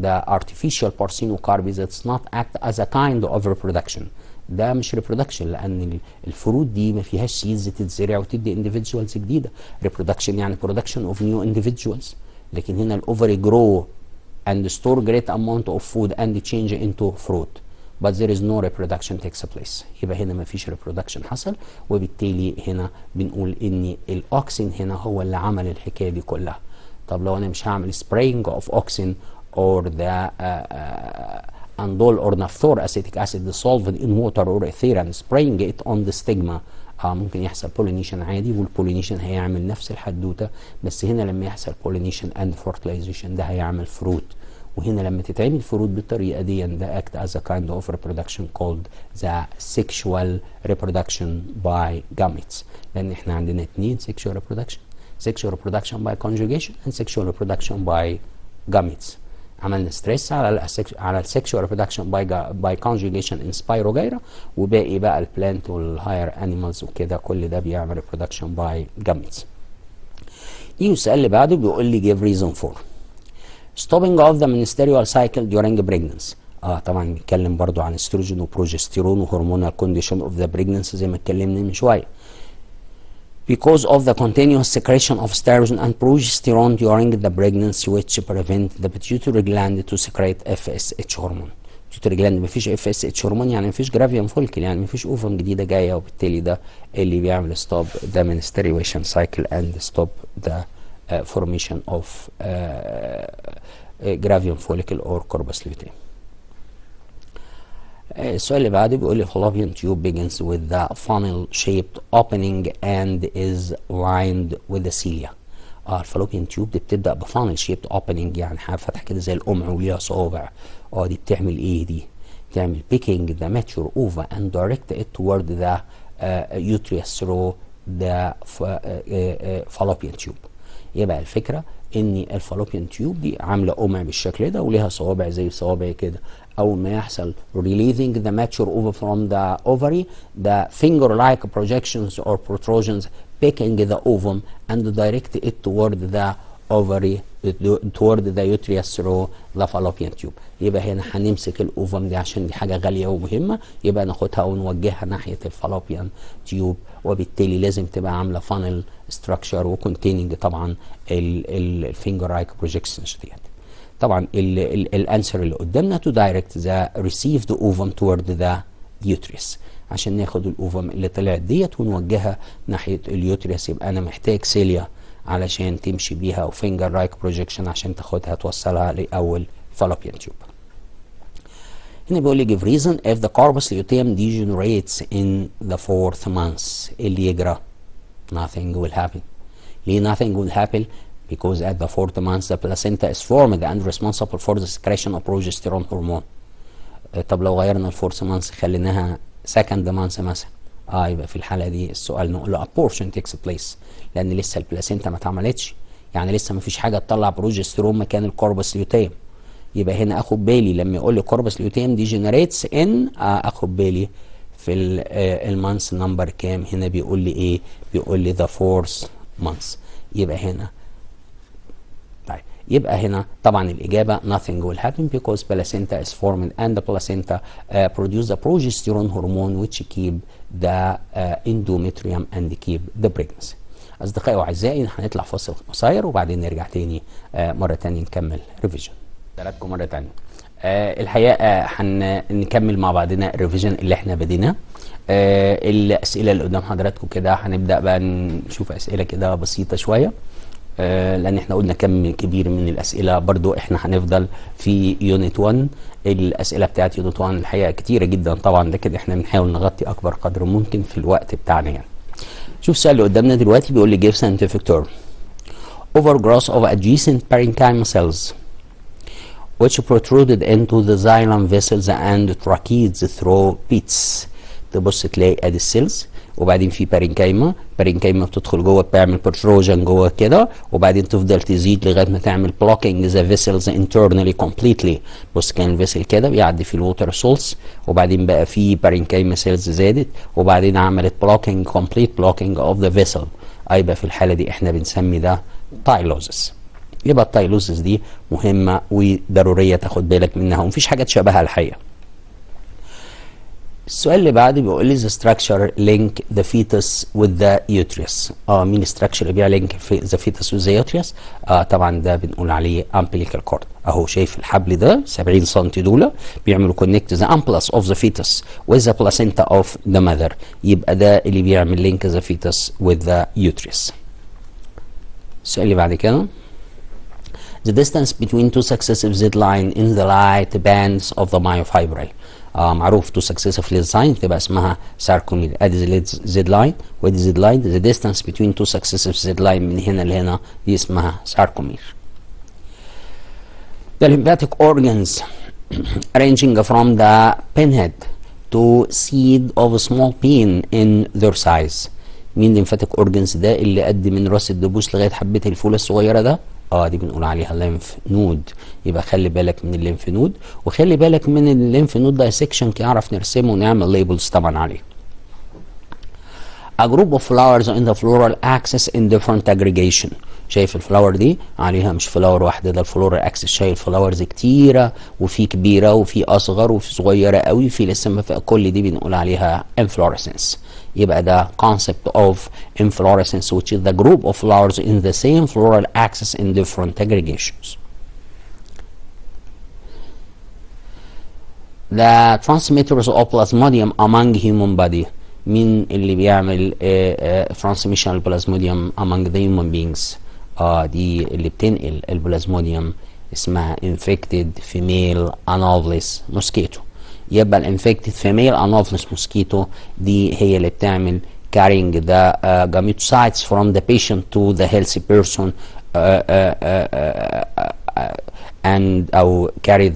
The artificial parthenocarpy that's not act as a kind of reproduction. ده مش reproduction لأن الفروت دي ما فيهاش سيدز تتزرع وتدي individuals جديدة. reproduction يعني production of new individuals. لكن هنا الأوفري grow and store great amount of food and change into fruit. But there is no reproduction takes place. يبقى هنا ما فيش reproduction حصل، وبالتالي هنا بنقول إن الأوكسين هنا هو اللي عمل الحكاية دي كلها. طب لو أنا مش هعمل spraying of auxin or the andol or naphthol acetic acid dissolved in water or ether and spraying it on the stigma، ممكن يحصل pollination عادي، والبولينيشن هيعمل نفس الحدوته، بس هنا لما يحصل pollination and fertilization ده هيعمل فروت. وهنا لما تتعمل فروت بالطريقه دي ده act as a kind of reproduction called the sexual reproduction by gametes. لان احنا عندنا اتنين sexual reproduction by conjugation and sexual reproduction by gametes. عملنا ستريس على السكشوال ريبرودكشن باي كونجيجيشن ان سبايروجيرا، وباقي بقى البلانت والهاير انيمالز وكده كل ده بيعمل ريبرودكشن باي جاميتس. يجي السؤال اللي بعده بيقول لي give reason for stopping of the menstrual cycle during pregnancy. طبعا بيتكلم برضو عن استروجين وبروجستيرون وهرمونال كونديشن اوف ذا pregnancy زي ما اتكلمنا من شويه. Because of the continuous secretion of estrogen and progesterone during the pregnancy which prevent the pituitary gland to secrete FSH hormone. pituitary gland مفيش FSH هرمون يعني مفيش جرافيوم فولكل، يعني مفيش اوفم جديده جايه، وبالتالي ده اللي بيعمل stop the menstruation cycle and stop the formation of gravium follicle or corpus luteum. السؤال اللي بعده بيقول لي fallopian tube begins with the funnel shaped opening and is lined with the cilia. الفالوبيان تيوب دي بتبدا بفانل شيبت اوبننج، يعني فتحه كده زي القمع وليها صوابع. دي بتعمل ايه؟ دي بتعمل picking the mature ova and direct it toward the uterus through the fallopian tube. يبقى الفكره ان الفالوبيان تيوب دي عامله قمع بالشكل ده وليها صوابع زي صوابع كده. اول ما يحصل releasing the mature ova from the ovary, the finger-like projections or protrusions picking the ovum and direct it toward the ovary, toward the uterus through the fallopian tube. يبقى هنا هنمسك الاوفم دي عشان دي حاجه غاليه ومهمه، يبقى ناخدها ونوجهها ناحيه الفالوبيان تيوب، وبالتالي لازم تبقى عامله فانل ستراكشر وكونتيننج طبعا الفينجر-like projections ديت. طبعا الانسر اللي قدامنا to direct the received ovum toward the uterus، عشان ناخد الاوفم اللي طلعت ديت ونوجهها ناحيه اليوتريس. يبقى انا محتاج سيليا علشان تمشي بيها وفينجر رايك بروجيكشن عشان تاخدها توصلها لاول فالوبيان تيوب. هنا بيقول لي give reason if the corpus luteum degenerates in the 4th month. اللي يجرى nothing will happen. ليه nothing will happen؟ because at the 4th month the placenta is formed and responsible for the secretion of progesterone hormone. طب لو غيرنا الفورث مانث خليناها سكند مانث مثلا، يبقى في الحاله دي السؤال نقول له abortion takes place، لان لسه البلاسينتا ما اتعملتش، يعني لسه ما فيش حاجه تطلع بروجسترون مكان الكوربس ليوتيم. يبقى هنا اخد بالي لما يقول لي كوربس ليوتيم دي جنريتس ان اخد بالي في المانث نمبر كام. هنا بيقول لي ايه؟ بيقول لي the 4th month. يبقى هنا يبقى هنا طبعا الإجابة nothing will happen because placenta is formed and the placenta produce the progesterone hormone which keep the endometrium and keep the pregnancy. أصدقائي وأعزائي هنطلع فاصل قصير وبعدين نرجع تاني مرة تانية نكمل ريفيجن. لكم مرة تانية. الحقيقة هنكمل مع بعضنا الريفيجن اللي احنا بديناه. الأسئلة اللي قدام حضراتكم كده هنبدأ بقى نشوف أسئلة كده بسيطة شوية. لان احنا قلنا كم كبير من الاسئله، برضو احنا هنفضل في يونت 1. الاسئله بتاعت يونت 1 الحقيقه كتيره جدا طبعا، لكن احنا بنحاول نغطي اكبر قدر ممكن في الوقت بتاعنا يعني. شوف السؤال اللي قدامنا دلوقتي بيقول لي give scientific term overgrowth of adjacent parenchyma cells which protruded into the xylem vessels and tracheids through pits. تبص تلاقي ادي السيلز وبعدين في بارينكايما بتدخل جوه بتعمل بروتروجن جوه كده وبعدين تفضل تزيد لغايه ما تعمل blocking the vessels internally completely. بص كان الفيسل كده بيعدي في الووتر سولز وبعدين بقى في بارينكايما سيلز زادت وبعدين عملت blocking complete blocking of the vessel. يبقى في الحاله دي احنا بنسمي ده تايلوزس. يبقى التايلوزس دي مهمه وضروريه تاخد بالك منها ومفيش حاجه تشابهها الحقيقه. السؤال اللي بعده بيقول لي the structure link the fetus with the uterus. مين structure اللي بيلينك the fetus with the uterus؟ طبعا ده بنقول عليه umbilical cord. اهو شايف الحبل ده 70 سم دول بيعملوا connect the umbilicus of the fetus with the placenta of the mother. يبقى ده اللي بيعمل link the fetus with the uterus. السؤال اللي بعد كده the distance between two successive Z line in the light bands of the myofibril. معروف تو سكسيسيف ليد لاين بتبقى اسمها ساركومير. ادي زد لاين وادي زد لاين. ذا ديستانس بتوين تو سكسيسيف زد لاين من هنا لهنا دي اسمها ساركومير. The lymphatic organs ranging from the pinhead to seed of a small pin in their size. مين lymphatic organs ده اللي قد من راس الدبوس لغايه حبه الفوله الصغيره ده؟ دي بنقول عليها ليمف نود. يبقى خلي بالك من الليمف نود وخلي بالك من الليمف نود دايسكشن نعرف نرسمه ونعمل ليبلز طبعا عليه. A group of flowers in the floral axis in different aggregation. شايف الفلاور دي عليها مش فلاور واحده، ده الفلورال اكسس شايل فلاورز كتيره وفي كبيره وفي اصغر وفي صغيره قوي في لسه ما في كل دي بنقول عليها inflorescence. يبقى ده concept of inflorescence which is the group of flowers in the same floral axis in different aggregations. The transmitters of plasmodium among human body. مين اللي بيعمل transmission البلازموديوم among the human beings؟ دي اللي بتنقل البلازموديوم اسمها infected female anopheles mosquito. يبقى الانفكتد فيميل انوفلس موسكيتو دي هي اللي بتعمل carrying the gametocytes from the patient to the healthy person and أو carry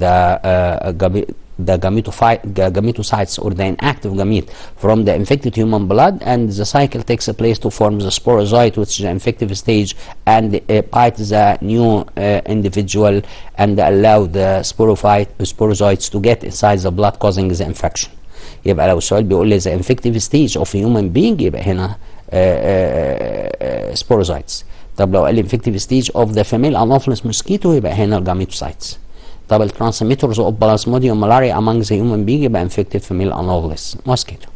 the gametocytes or the inactive gamete from the infected human blood, and the cycle takes place to form the sporozoite, which is the infective stage, and bite the new individual and allow the sporozoites to get inside the blood causing the infection. يبقى لو السؤال بيقول لي the infective stage of a human being يبقى هنا sporozoites. طب لو قال لي infective stage of the female anopheles mosquito يبقى هنا الجاميتوسايتس. طب الترانسميترز اوف بلازموديوم ملاريا among the human being يبقى infected female anopheles mosquito.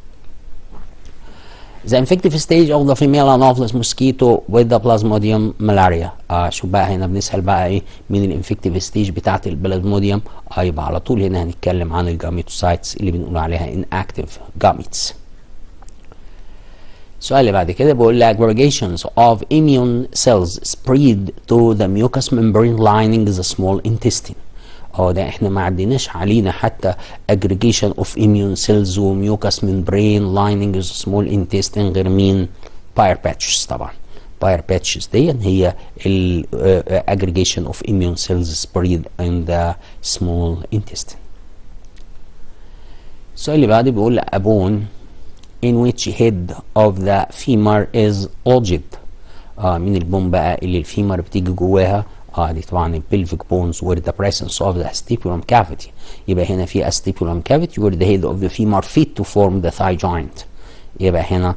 The infective stage of the female anopheles mosquito with the plasmodium malaria. شوف بقى هنا بنسأل بقى ايه مين الانفكتيف ستيج بتاعت البلازموديوم. يبقى على طول هنا هنتكلم عن الجاميتوسايتس اللي بنقول عليها inactive gametes. السؤال اللي بعد كده بيقول لي aggregations of immune cells spread to the mucous membrane lining the small intestine. ده احنا ما عديناش علينا حتى aggregation of immune cells و mucous membrane lining the small intestine غير مين؟ Pire patches. طبعا Pire patches دي هي ال aggregation of immune cells spread in the small intestine. السؤال اللي بعده بيقول لي a bone in which head of the femur is lodged. مين البون بقى اللي الفيمر بتيجي جواها؟ دي طبعا البلفيك بونز where the presence of the stipulum cavity. يبقى هنا في stipulum cavity where the head of the femur fit to form the thigh joint. يبقى هنا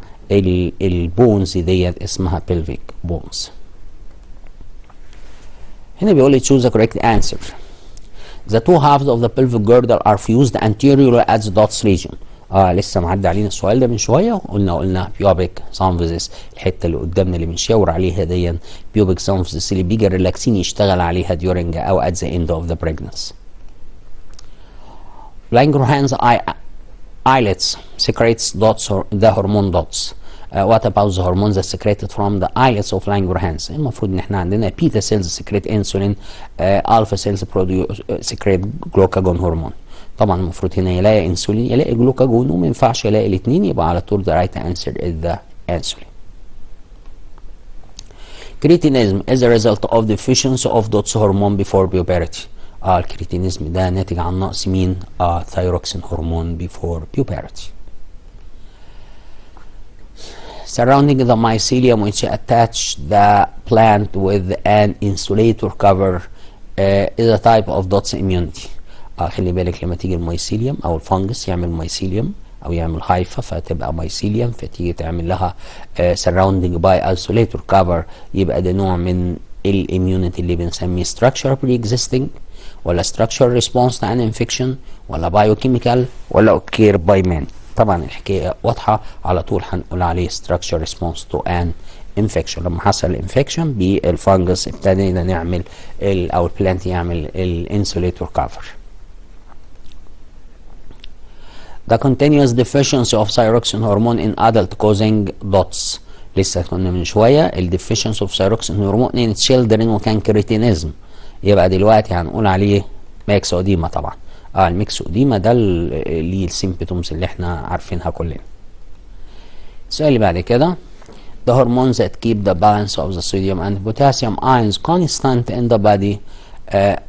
البونز ديت اسمها pelvic bones. هنا بيقول لي choose the correct answer. The two halves of the pelvic girdle are fused anteriorly at the dots region. لسه معدي علينا السؤال ده من شويه قلنا بيوبيك سامفيزيس الحته اللي قدامنا اللي بنشاور عليها دي بيوبيك سامفيزيس اللي بيجي الريلاكسين يشتغل عليها during او at the end of the pregnancy. Langerhans islets secretes dots or the hormone dots. What about the hormones that secreted from the islets of Langerhans؟ المفروض ان احنا عندنا beta cells secrete insulin, alpha cells secrete glucagon hormone. طبعا المفروض هنا يلاقي انسولين يلاقي جلوكاجون وما ينفعش يلاقي الاثنين، يبقى على طول the right answer is the insulin. Cretinism is a result of deficiency of DOTS hormone before puberty. الكريتينيزم ده ناتج عن نقص مين؟ ثايروكسين هرمون before puberty. Surrounding the mycelium which attach the plant with an insulator cover is a type of DOTS immunity. خلي بالك لما تيجي الميسيليوم او الفنجس يعمل ميسيليوم او يعمل هايفا فتبقى ميسيليوم، فتيجي تعمل لها surrounding by insulator cover، يبقى ده نوع من الاميونيتي اللي بنسميه structure pre-existing ولا structure response to an infection ولا biochemical ولا occur by man. طبعا الحكايه واضحه، على طول هنقول عليه structure response to an infection. لما حصل الانفكشن بالفنجس ابتدينا نعمل او البلانت يعمل الانسوليتور كفر. The continuous deficiency of thyroxine hormone in adult causing DOTS. لسه كنا من شويه الديفيشنسي اوف thyroxine hormone in children وكان كريتينيزم، يبقى دلوقتي هنقول عليه ميكسوديما. طبعا الميكسوديما ده اللي السيمبتومز اللي احنا عارفينها كلنا. السؤال اللي بعد كده the hormones that keep the balance of the sodium and potassium ions constant in the body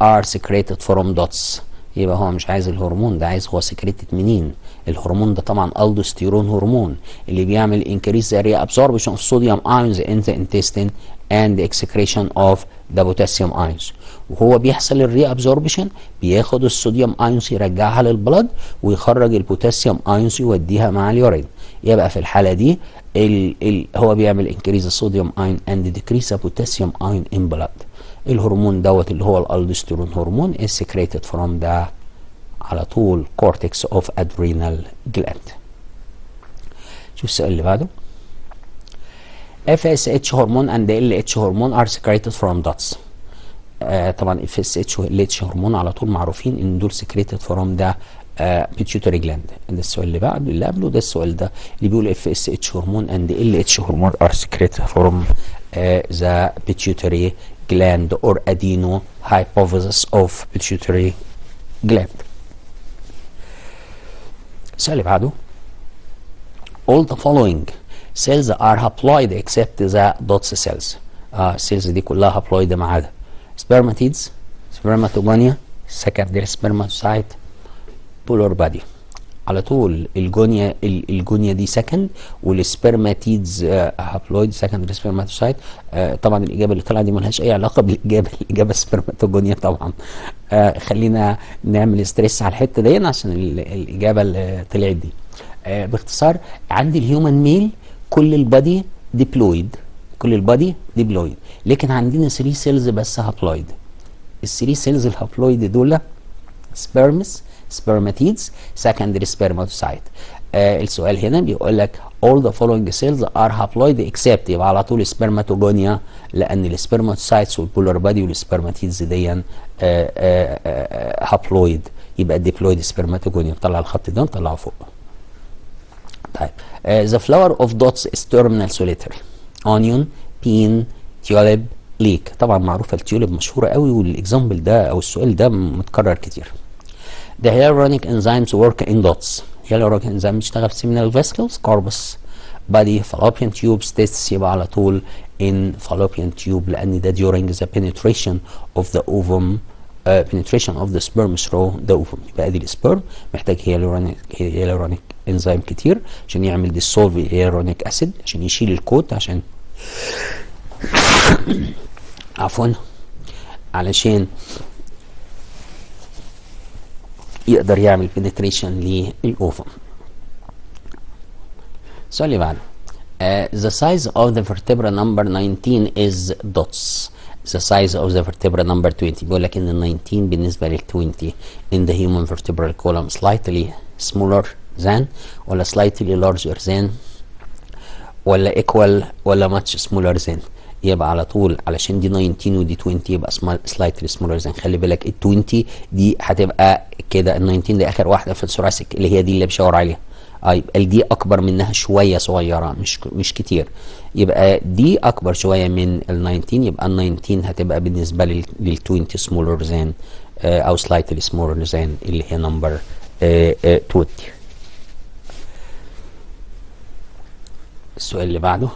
are secreted from DOTS. يبقى هو مش عايز الهرمون ده، عايز هو سكريتد منين؟ الهرمون ده طبعا الدوستيرون هرمون اللي بيعمل increase the reabsorption of sodium ions in the intestine and the excretion of the potassium ions. وهو بيحصل الريابزوربشن بياخد الصوديوم ايونز يرجعها للبلد ويخرج البوتاسيوم ايونز يوديها مع اليورين. يبقى في الحاله دي هو بيعمل انكريز الصوديوم ايون اند ديكريز البوتاسيوم ايون ان بلد. الهرمون دوت اللي هو الالدوستيرون هرمون is secreted from the على طول cortex of adrenal gland. شوف السؤال اللي بعده. FSH هرمون and LH هرمون are secreted from DOTS. طبعا FSH و LH هرمون على طول معروفين ان دول secreted from the pituitary gland. ده السؤال اللي بعده اللي قبله، ده السؤال ده اللي بيقول FSH هرمون and LH هرمون are secreted from the pituitary gland or adenohypophysis of pituitary gland. السؤال اللي بعده all the following cells are haploid except the DOTS cells. السيلز دي كلها haploid ما عدا spermatids, spermatogonia, secondary spermatocyte, polar body. على طول الجونيا دي سكند، والسبرماتيدز هابلويد سكندري سبرماتوسايت. طبعا الاجابه اللي طلعت دي ملهاش اي علاقه بالاجابه، الاجابه سبرماتوجونيا طبعا. خلينا نعمل ستريس على الحته دي عشان الاجابه اللي طلعت دي. باختصار عندي الهيومن ميل كل البادي ديبلويد، كل البادي ديبلويد، لكن عندنا 3 سيلز بس هابلويد. ال3 سيلز الهابلويد دول سبيرمز، سبرماتيدز، secondary spermatocyte. السؤال هنا بيقول لك all the following cells are haploid except، يبقى على طول سبرماتوجونيا، لان السبرماتوسايتس والبولار بادي والسبرماتيدز دي هابلويد، يبقى الديبلويد سبرماتوجونيا. نطلع الخط ده نطلعه فوق. طيب the flower of dots is terminal solitary. onion, bean, tulip, leek. طبعا معروفه التيوليب مشهوره قوي، والاكزامبل ده او السؤال ده متكرر كتير. The hyaluronic enzymes work in dots. hyaluronic enzyme بيشتغل في seminal vesicles, corpus, body, fallopian tubes, testes. يبقى على طول in fallopian tube لأن ده during the penetration of the ovum, penetration of the sperm through the ovum. يبقى ادي السبرم محتاج hyaluronic enzyme كتير عشان يعمل dissolve hyaluronic acid عشان يشيل الكوت، عشان عفوا علشان يقدر يعمل penetration للأوفم. السؤال اللي بعده the size of the vertebra number 19 is dots. the size of the vertebra number 20. بيقول لك ان ال 19 بالنسبة لل 20 in the human vertebral column slightly smaller than ولا slightly larger than ولا equal ولا much smaller than. يبقى على طول علشان دي 19 ودي 20 يبقى slightly smaller than. خلي بالك ال 20 دي هتبقى كده، ال 19 دي اخر واحده في الثوراسيك اللي هي دي اللي بشاور عليها. يبقى دي اكبر منها شويه صغيره، مش كتير. يبقى دي اكبر شويه من ال 19، يبقى ال 19 هتبقى بالنسبه لل 20 smaller than او slightly smaller than اللي هي نمبر 20. السؤال اللي بعده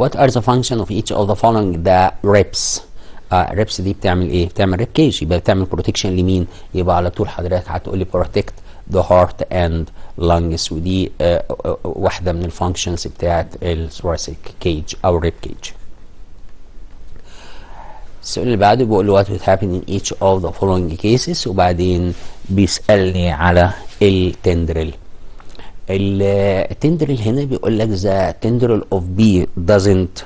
What are the function of each of the following؟ ده reps. reps دي بتعمل ايه؟ بتعمل rib cage، يبقى بتعمل protection لمين؟ يبقى على طول حضرتك هتقول لي protect the heart and lungs، ودي واحدة من الفانكشنز بتاعت thoracic cage أو rib cage. السؤال اللي بعده بيقول له what would happen in each of the following cases، وبعدين بيسألني على التندرل. التندرل هنا بيقول لك the tendril of B doesn't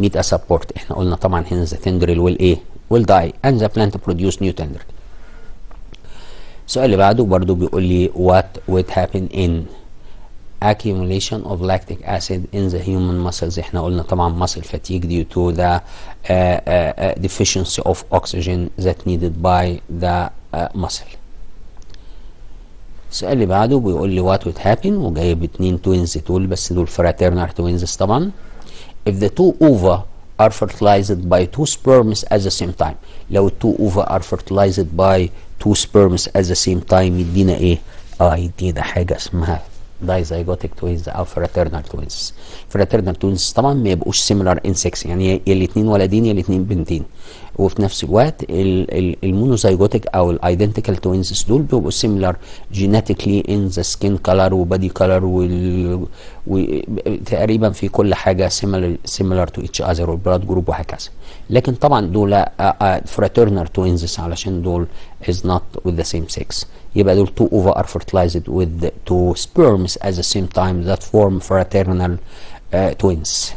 meet a support. احنا قلنا طبعا هنا the tendril will ايه؟ will die and the plant produce new tendril. السؤال اللي بعده برضو بيقول لي what would happen in accumulation of lactic acid in the human muscles. احنا قلنا طبعا muscle fatigue due to the deficiency of oxygen that needed by the muscle. السؤال اللي بعده بيقول لي what would happen، وجايب 2 توينز دول، بس دول fraternal twins طبعا. if the two ova are fertilized by 2 sperms at the same time. لو ال 2 ova are fertilized by 2 sperms at the same time يدينا ايه؟ يدينا حاجة اسمها dizygotic twins او fraternal twins. fraternal twins طبعا ما يبقوش similar in sex، يعني يا الاثنين ولدين يا الاثنين بنتين، وفي نفس الوقت المونوزايجوتيك او الايدنتيكال توينز دول بيبقوا similar genetically in the skin color وبادي color وتقريبا في كل حاجه similar to each other والبلاد جروب وهكذا. لكن طبعا دول fraternal twins علشان دول is not with the same sex، يبقى دول 2 ova are fertilized with 2 sperms at the same time that form fraternal twins.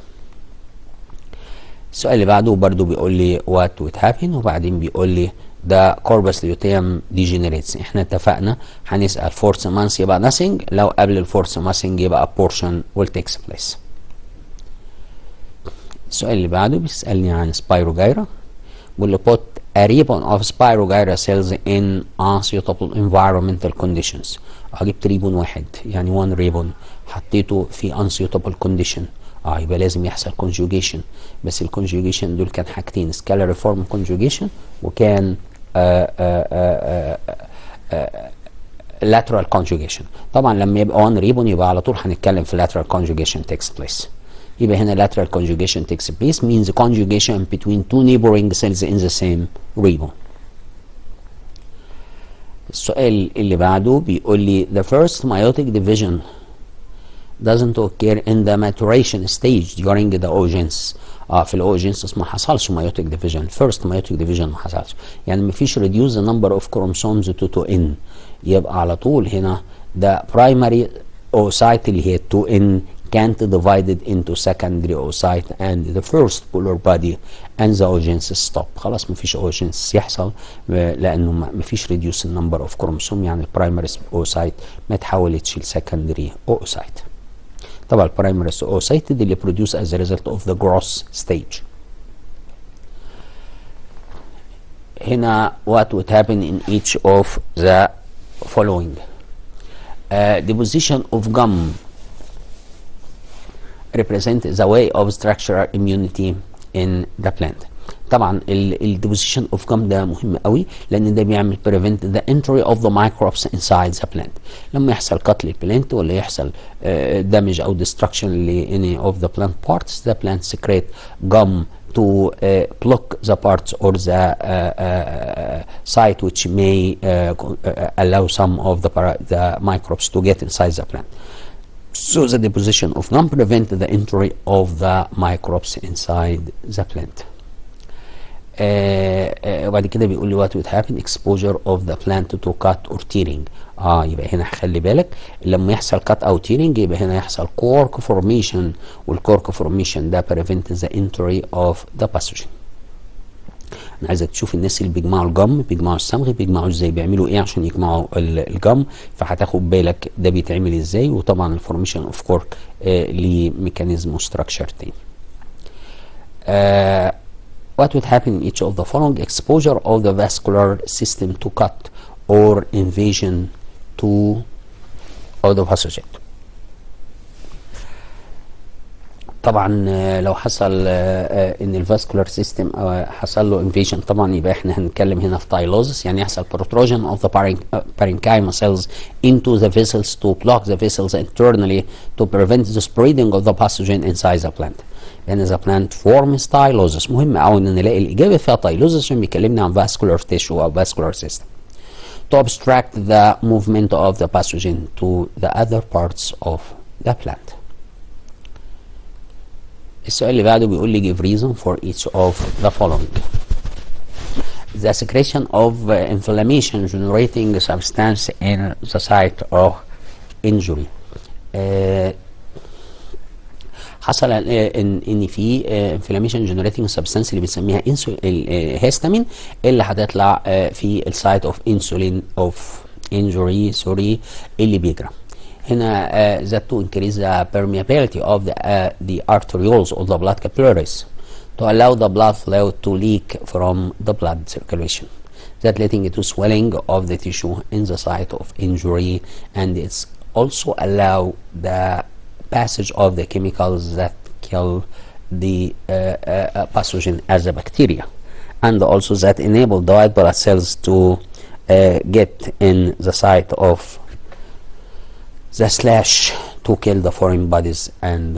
السؤال اللي بعده برضو بيقول لي what would happen، وبعدين بيقول لي ده corpus luteum degenerates. احنا اتفقنا هنسأل fourth month يبقى nothing، لو قبل الفورث month يبقى abortion will takes place. السؤال اللي بعده بيسألني عن spirogyra، بيقول لي put a ribbon of spirogyra cells in unsuitable environmental conditions. جبت ريبون واحد يعني one ribbon حطيته في unsuitable condition، يبقى لازم يحصل conjugation، بس الكونجوجيشن دول كان حاجتين scalariform conjugation وكان lateral conjugation. طبعا لما يبقى one ribbon يبقى على طول هنتكلم في lateral conjugation takes place. يبقى هنا lateral conjugation takes place means conjugation between 2 neighboring cells in the same ribbon. السؤال اللي بعده بيقول لي the first meiotic division doesn't occur in the maturation stage during the oogenesis. في الاوجينسيس ما حصلش meiotic division. first meiotic division ما حصلش، يعني ما فيش reduce the number of chromosomes to n. يبقى على طول هنا the primary oocyte اللي هي 2n can't divided into secondary oocyte and the first polar body and the oogenesis stop. خلاص ما فيش oogenesis يحصل لانه ما فيش reduce the number of chromosome، يعني البرايمري oocyte ما تحولتش لسكندري oocyte. طبعا البرايمري oocyte دي اللي produce as a result of the growth stage. هنا what would happen in each of the following. Deposition of gum represent the way of structural immunity in the plant. طبعا الديبوزيشن اوف جام ده مهم قوي لان ده بيعمل prevent the entry of the microbes inside the plant. لما يحصل قتل البلانت ولا يحصل damage او destruction ل any of the plant parts, the plant secrete gum to block the parts or the site which may allow some of the microbes to get inside the plant. So the deposition of gum prevent the entry of the microbes inside the plant. وبعد كده بيقول لي what would happen exposure of the plant to cut or tearing. يبقى هنا خلي بالك لما يحصل cut او tearing يبقى هنا يحصل cork formation، والcork formation ده prevent the entry of the pathogen. انا عايزك تشوف الناس اللي بيجمعوا الجم، بيجمعوا الصمغ، بيجمعوا ازاي، بيعملوا ايه عشان يجمعوا الجم، فهتاخد بالك ده بيتعمل ازاي. وطبعا الفورميشن اوف كورك ليه ميكانيزم وستراكشر تاني. What would happen in each of the following exposure of the vascular system to cut or invasion to of the pathogen. طبعا لو حصل ان الفاسكولار سيستم حصل له انفيجن طبعا يبقى احنا هنتكلم هنا في تايلوزس، يعني يحصل protrusion of the parenchyma cells into the vessels to block the vessels internally to prevent the spreading of the pathogen inside the plant. يعني the plant forms tylosis. مهم قوي ان نلاقي الاجابه فيها tylosis عشان بيكلمنا عن vascular tissue او vascular system. To obstruct the movement of the pathogen to the other parts of the plant. السؤال اللي بعده بيقول لي give reason for each of the following. The secretion of inflammation generating substance in the site of injury. حصل ان في inflammation generating substance اللي بنسميها الهيستامين اللي هتطلع في السايت اوف انسولين اوف انجري اللي بيجرى. هنا that to increase the permeability of the arterioles of the blood capillaries to allow the blood flow to leak from the blood circulation, that leading to swelling of the tissue in the site of injury, and it's also allow the passage of the chemicals that kill the pathogen as a bacteria, and also that enable the white blood cells to get in the site of the slash to kill the foreign bodies and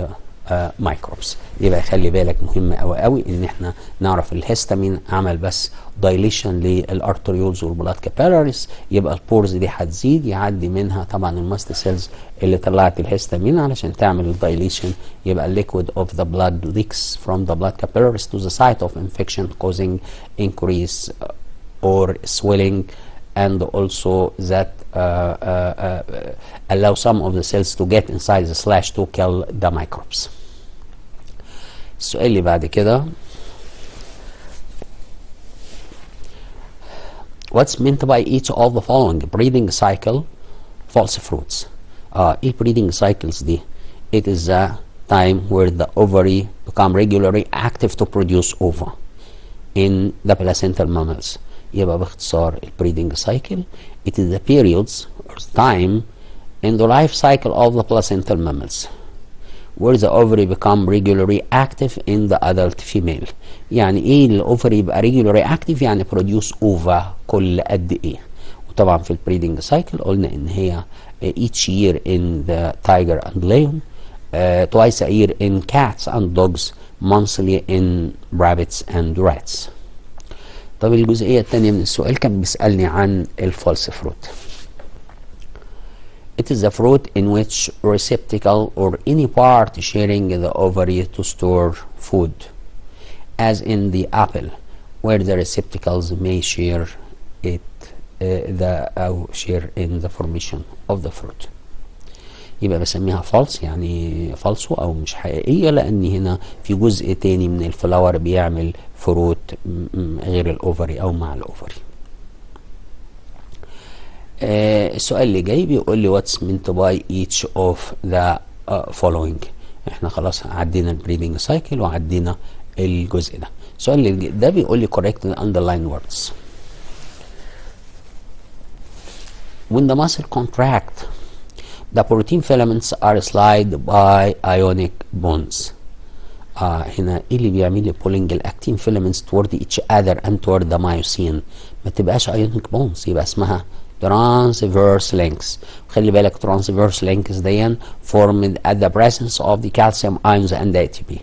microbes. يبقى خلي بالك مهم قوي قوي ان احنا نعرف الهيستامين عمل بس دايليشن للارتريولز والبلاد كابيلاريز، يبقى البورز دي هتزيد يعدي منها طبعا الماست سيلز اللي طلعت الهيستامين علشان تعمل الدايليشن، يبقى liquid of the blood leaks from the blood capillaries to the site of infection causing increase or swelling, and also that allow some of the cells to get inside the slash to kill the microbes. السؤال اللي بعد كده what's meant by each of the following breeding cycle false fruits. ايه breeding cycles دي؟ It is the time where the ovary become regularly active to produce ova in the placental mammals. يبقى باختصار breeding cycle it is the periods or time in the life cycle of the placental mammals where the ovary become regularly active in the adult female. يعني ايه الاوفري يبقى regularly active؟ يعني produce ova كل قد ايه. وطبعا في البريدنج سايكل قلنا ان هي each year in the tiger and lion, twice a year in cats and dogs, monthly in rabbits and rats. طب الجزئية الثانية من السؤال كان بيسألني عن الفالس فروت. It is a fruit in which receptacle or any part sharing the ovary to store food, as in the apple, where the receptacles may share share in the formation of the fruit. يبقى بسميها فالس يعني فالسو او مش حقيقية، لان هنا في جزء تاني من الفلاور بيعمل فروت غير الاوفري او مع الاوفري. السؤال اللي جاي بيقول لي what's meant by each of the following. احنا خلاص عدينا البريدنج سايكل وعدينا الجزء ده. السؤال اللي ده بيقول لي correct the underlined words. When the muscle contract, the protein filaments are slid by ionic bonds. هنا ايه اللي بيعمل لي pulling الاكتين filaments toward each other and toward the myosin؟ ما تبقاش ionic bonds، يبقى اسمها transverse links. خلي بالك transverse links دي formed at the presence of the calcium ions and ATP.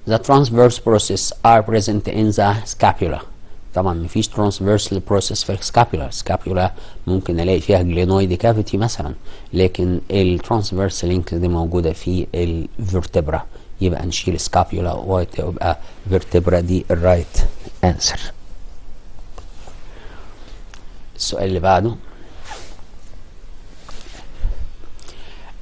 The transverse processes are present in the scapula. طبعا مفيش transverse process في السكابيولا ممكن الاقي فيها جلينويد كافيتي مثلا، لكن الترانسفيرس لينك دي موجوده في الفرتبرا، يبقى نشيل سكابيولا وتبقى فيرتبرا دي الرايت انسر. السؤال اللي بعده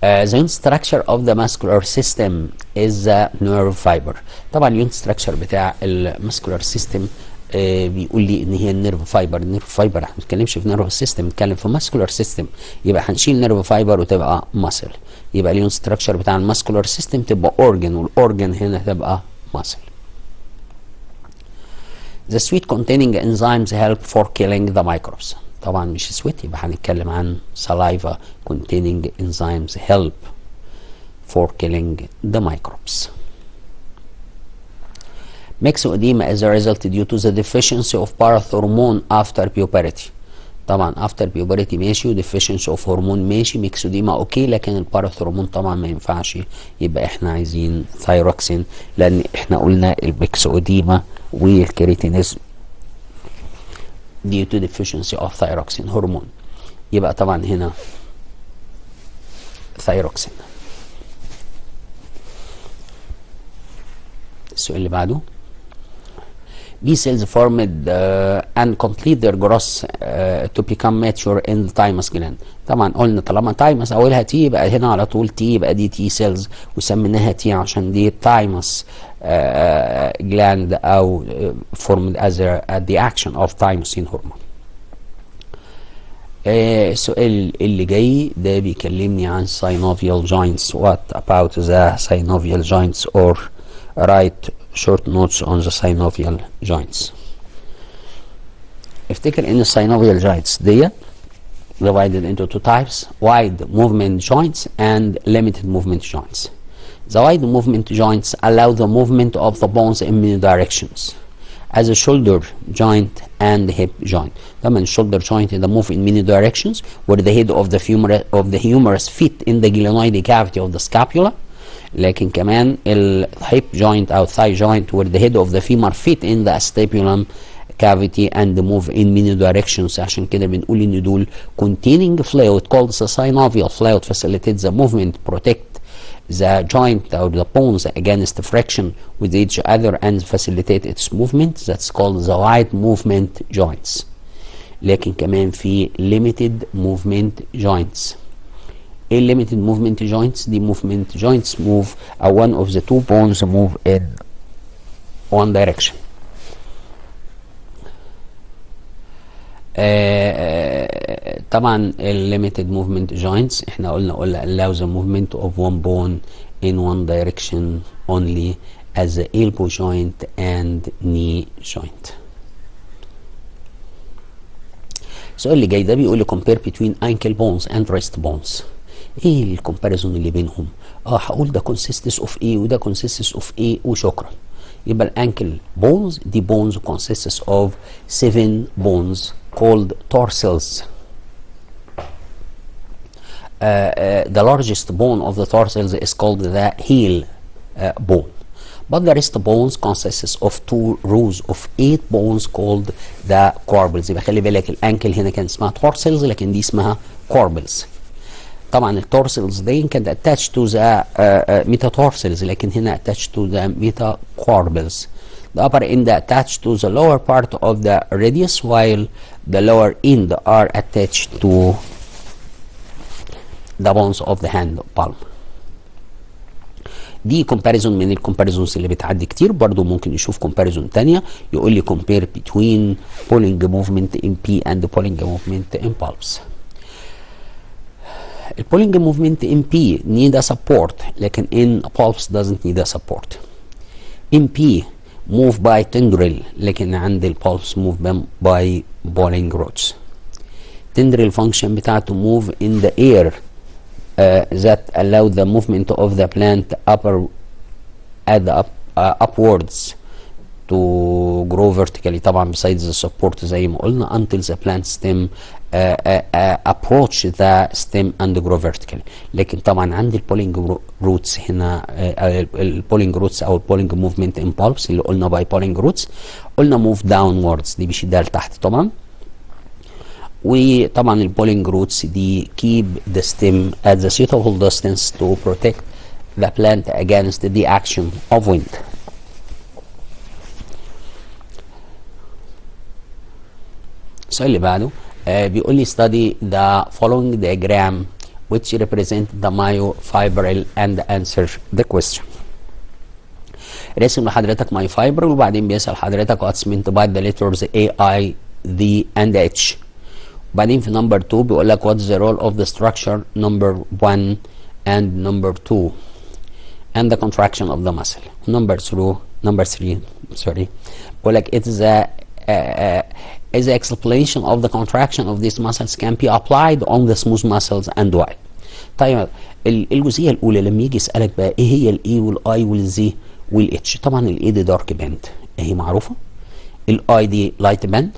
the unit structure of the muscular system is the nerve fiber. طبعا اليونت ستراكشر بتاع المسكولار سيستم بيقول لي ان هي النيرف فايبر. النيرف فايبر احنا ما بنتكلمش في نيرف سيستم، بنتكلم في ماسكولار سيستم، يبقى هنشيل نيرف فايبر وتبقى ماسل، يبقى اليون ستراكشر بتاع الماسكولار سيستم تبقى اورجن، والاورجن هنا تبقى ماسل. The sweet containing enzymes help for killing the microbes. طبعا مش سويت، يبقى هنتكلم عن saliva containing enzymes help for killing the microbes. Myxoedema is a result due to the deficiency of parathormone after puberty. طبعا افتر بيوبرتي ماشي، وديفيشنسي اوف هرمون ماشي، ميكسوديما اوكي، لكن الباراثرمون طبعا ما ينفعش، يبقى احنا عايزين ثايروكسين، لان احنا قلنا الميكسوديما والكريتينيزم due to deficiency of thyroxine هرمون، يبقى طبعا هنا ثايروكسين. السؤال اللي بعده B cells formed and complete their growth to become mature in the thymus gland. طبعا قلنا طالما thymus اولها T يبقى هنا على طول T، يبقى دي T cells وسميناها T عشان دي thymus gland او formed as the action of thymosin hormone. السؤال اللي جاي ده بيكلمني عن synovial joints. What about the synovial joints, or write short notes on the synovial joints. افتكر ان synovial joints دي divided into two types: wide movement joints and limited movement joints. The wide movement joints allow the movement of the bones in many directions, as a shoulder joint and hip joint. طبعا shoulder joint they move in many directions, where the head of the humerus fit in the glenoid cavity of the scapula. لكن كمان الهيب joint او thigh joint where the head of the femur fit in the acetabular cavity and move in many directions. عشان كده بنقول ان دول containing fluid called the synovial fluid facilitates the movement, protect the joint or the bones against friction with each other and facilitate its movement. That's called the wide movement joints. لكن كمان في limited movement joints. ايه limited movement joints؟ دي movement joints move or one of the two bones move in one direction. طبعا limited movement joints احنا قلنا allow the movement of one bone in one direction only, as the elbow joint and knee joint. السؤال اللي جاي ده بيقول لي compare between ankle bones and wrist bones. ايه الكومباريزون اللي بينهم؟ هقول ده consists of ايه وده consists of ايه وشكرا. يبقى الانكل bones دي bones consists of 7 bones called tarsals. The largest bone of the tarsals is called the heel bone. But the wrist bones consists of 2 rows of 8 bones called the corbels. يبقى خلي بالك الانكل هنا كان اسمها tarsals لكن دي اسمها corbels. طبعا التورسلز دي كانت attached to the metatarsals لكن هنا attached to the metacarpals. The upper end attached to the lower part of the radius, while the lower end are attached to the bones of the hand palm. دي كومباريزون من الكومباريزونز اللي بتعدي كتير. برضو ممكن نشوف كومباريزون تانية يقول لي compare between pulling movement in P and pulling movement in palms. البولينج موفمنت in P need a support لكن in pulse doesn't need a support. in P move by tendril لكن عند البulse move by bowling rods. tendril function بتاعته move in the air that allow the movement of the plant upwards to grow vertically. طبعا besides the support زي ما قلنا until the plant stem approach the stem and grow vertically. لكن طبعا عند البولينج روتس هنا البولينج روتس او البولينج موفمنت impulse اللي قلنا باي بولينج روتس قلنا move downwards، دي بيشدها لتحت طبعا. وطبعا البولينج روتس دي keep the stem at the suitable distance to protect the plant against the action of wind. السؤال اللي بعده بيقول لي study the following diagram which represent the myofibril and answer the question. رسم لحضرتك myofibril وبعدين بيسأل حضرتك what's meant by the letters A, I, D and H. وبعدين في number 2 بيقول لك what's the role of the structure number 1 and number 2 and the contraction of the muscle. number 3 بيقول لك it is as the explanation of the contraction of these muscles can be applied on the smooth muscles and why. طيب الجزئيه الاولى لما يجي يسالك بقى ايه هي الاي والاي والزي والاتش. طبعا الاي دي دارك باند اهي معروفه، الاي دي لايت باند،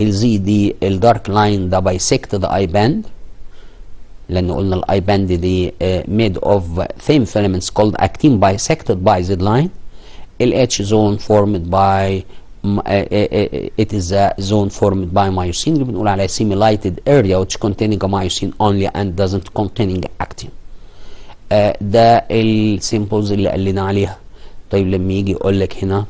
الزي دي الدارك لاين ده بايسكت ذا اي باند، لان قلنا الاي باند دي made of thin filaments called actin bisected by Z line. الاتش zone formed by it is a zone formed by myosin اللي بنقول عليها simulated area which containing a myosin only and doesn't containing actin. ده السيمبلز اللي قلنا عليها. طيب لما يجي يقول لك هنا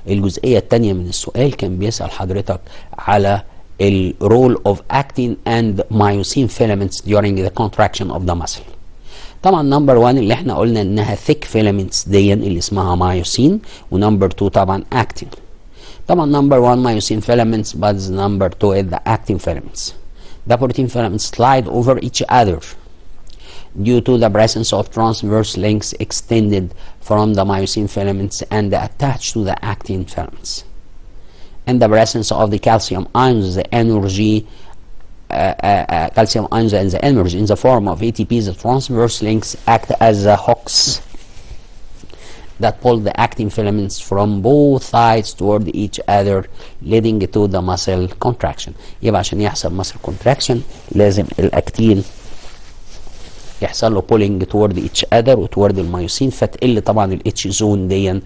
الجزئية الثانية من السؤال كان بيسأل حضرتك على ال role of actin and myosin filaments during the contraction of the muscle. طبعا نمبر 1 اللي احنا قلنا انها thick filaments دي اللي اسمها مايوسين، ونمبر 2 طبعا actin. طبعا نمبر 1 myosin filaments but number 2 is the actin filaments. The protein filaments slide over each other due to the presence of transverse links extended from the myosin filaments and attached to the actin filaments. And the presence of the calcium ions, the energy calcium ions and the energy in the form of ATP, the transverse links act as the hooks that pull the actin filaments from both sides toward each other leading to the muscle contraction. يبقى عشان يحصل muscle contraction لازم الاكتين يحصل له pulling toward each other وتورد المايوسين، فتقل طبعا الاتش زون دي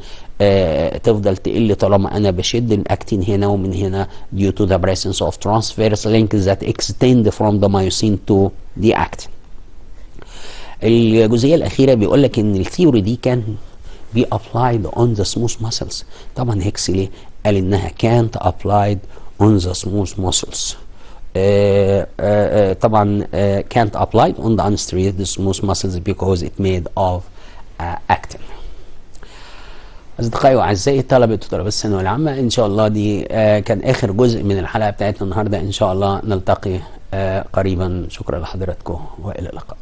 تفضل تقل طالما انا بشد الاكتين هنا ومن هنا due to the presence of transverse links that extend from the myosin to the actin. الجزئيه الاخيره بيقول لك ان الثيوري دي كان be applied on the smooth muscles. طبعا هيكسلي قال انها can't applied on the smooth muscles. طبعا can't applied on the untreated smooth muscles because it made of actin. أصدقائي وأعزائي طلبة وطلاب الثانوية العامة، إن شاء الله دي كان آخر جزء من الحلقة بتاعتنا النهاردة. إن شاء الله نلتقي قريبا. شكرا لحضراتكم وإلى اللقاء.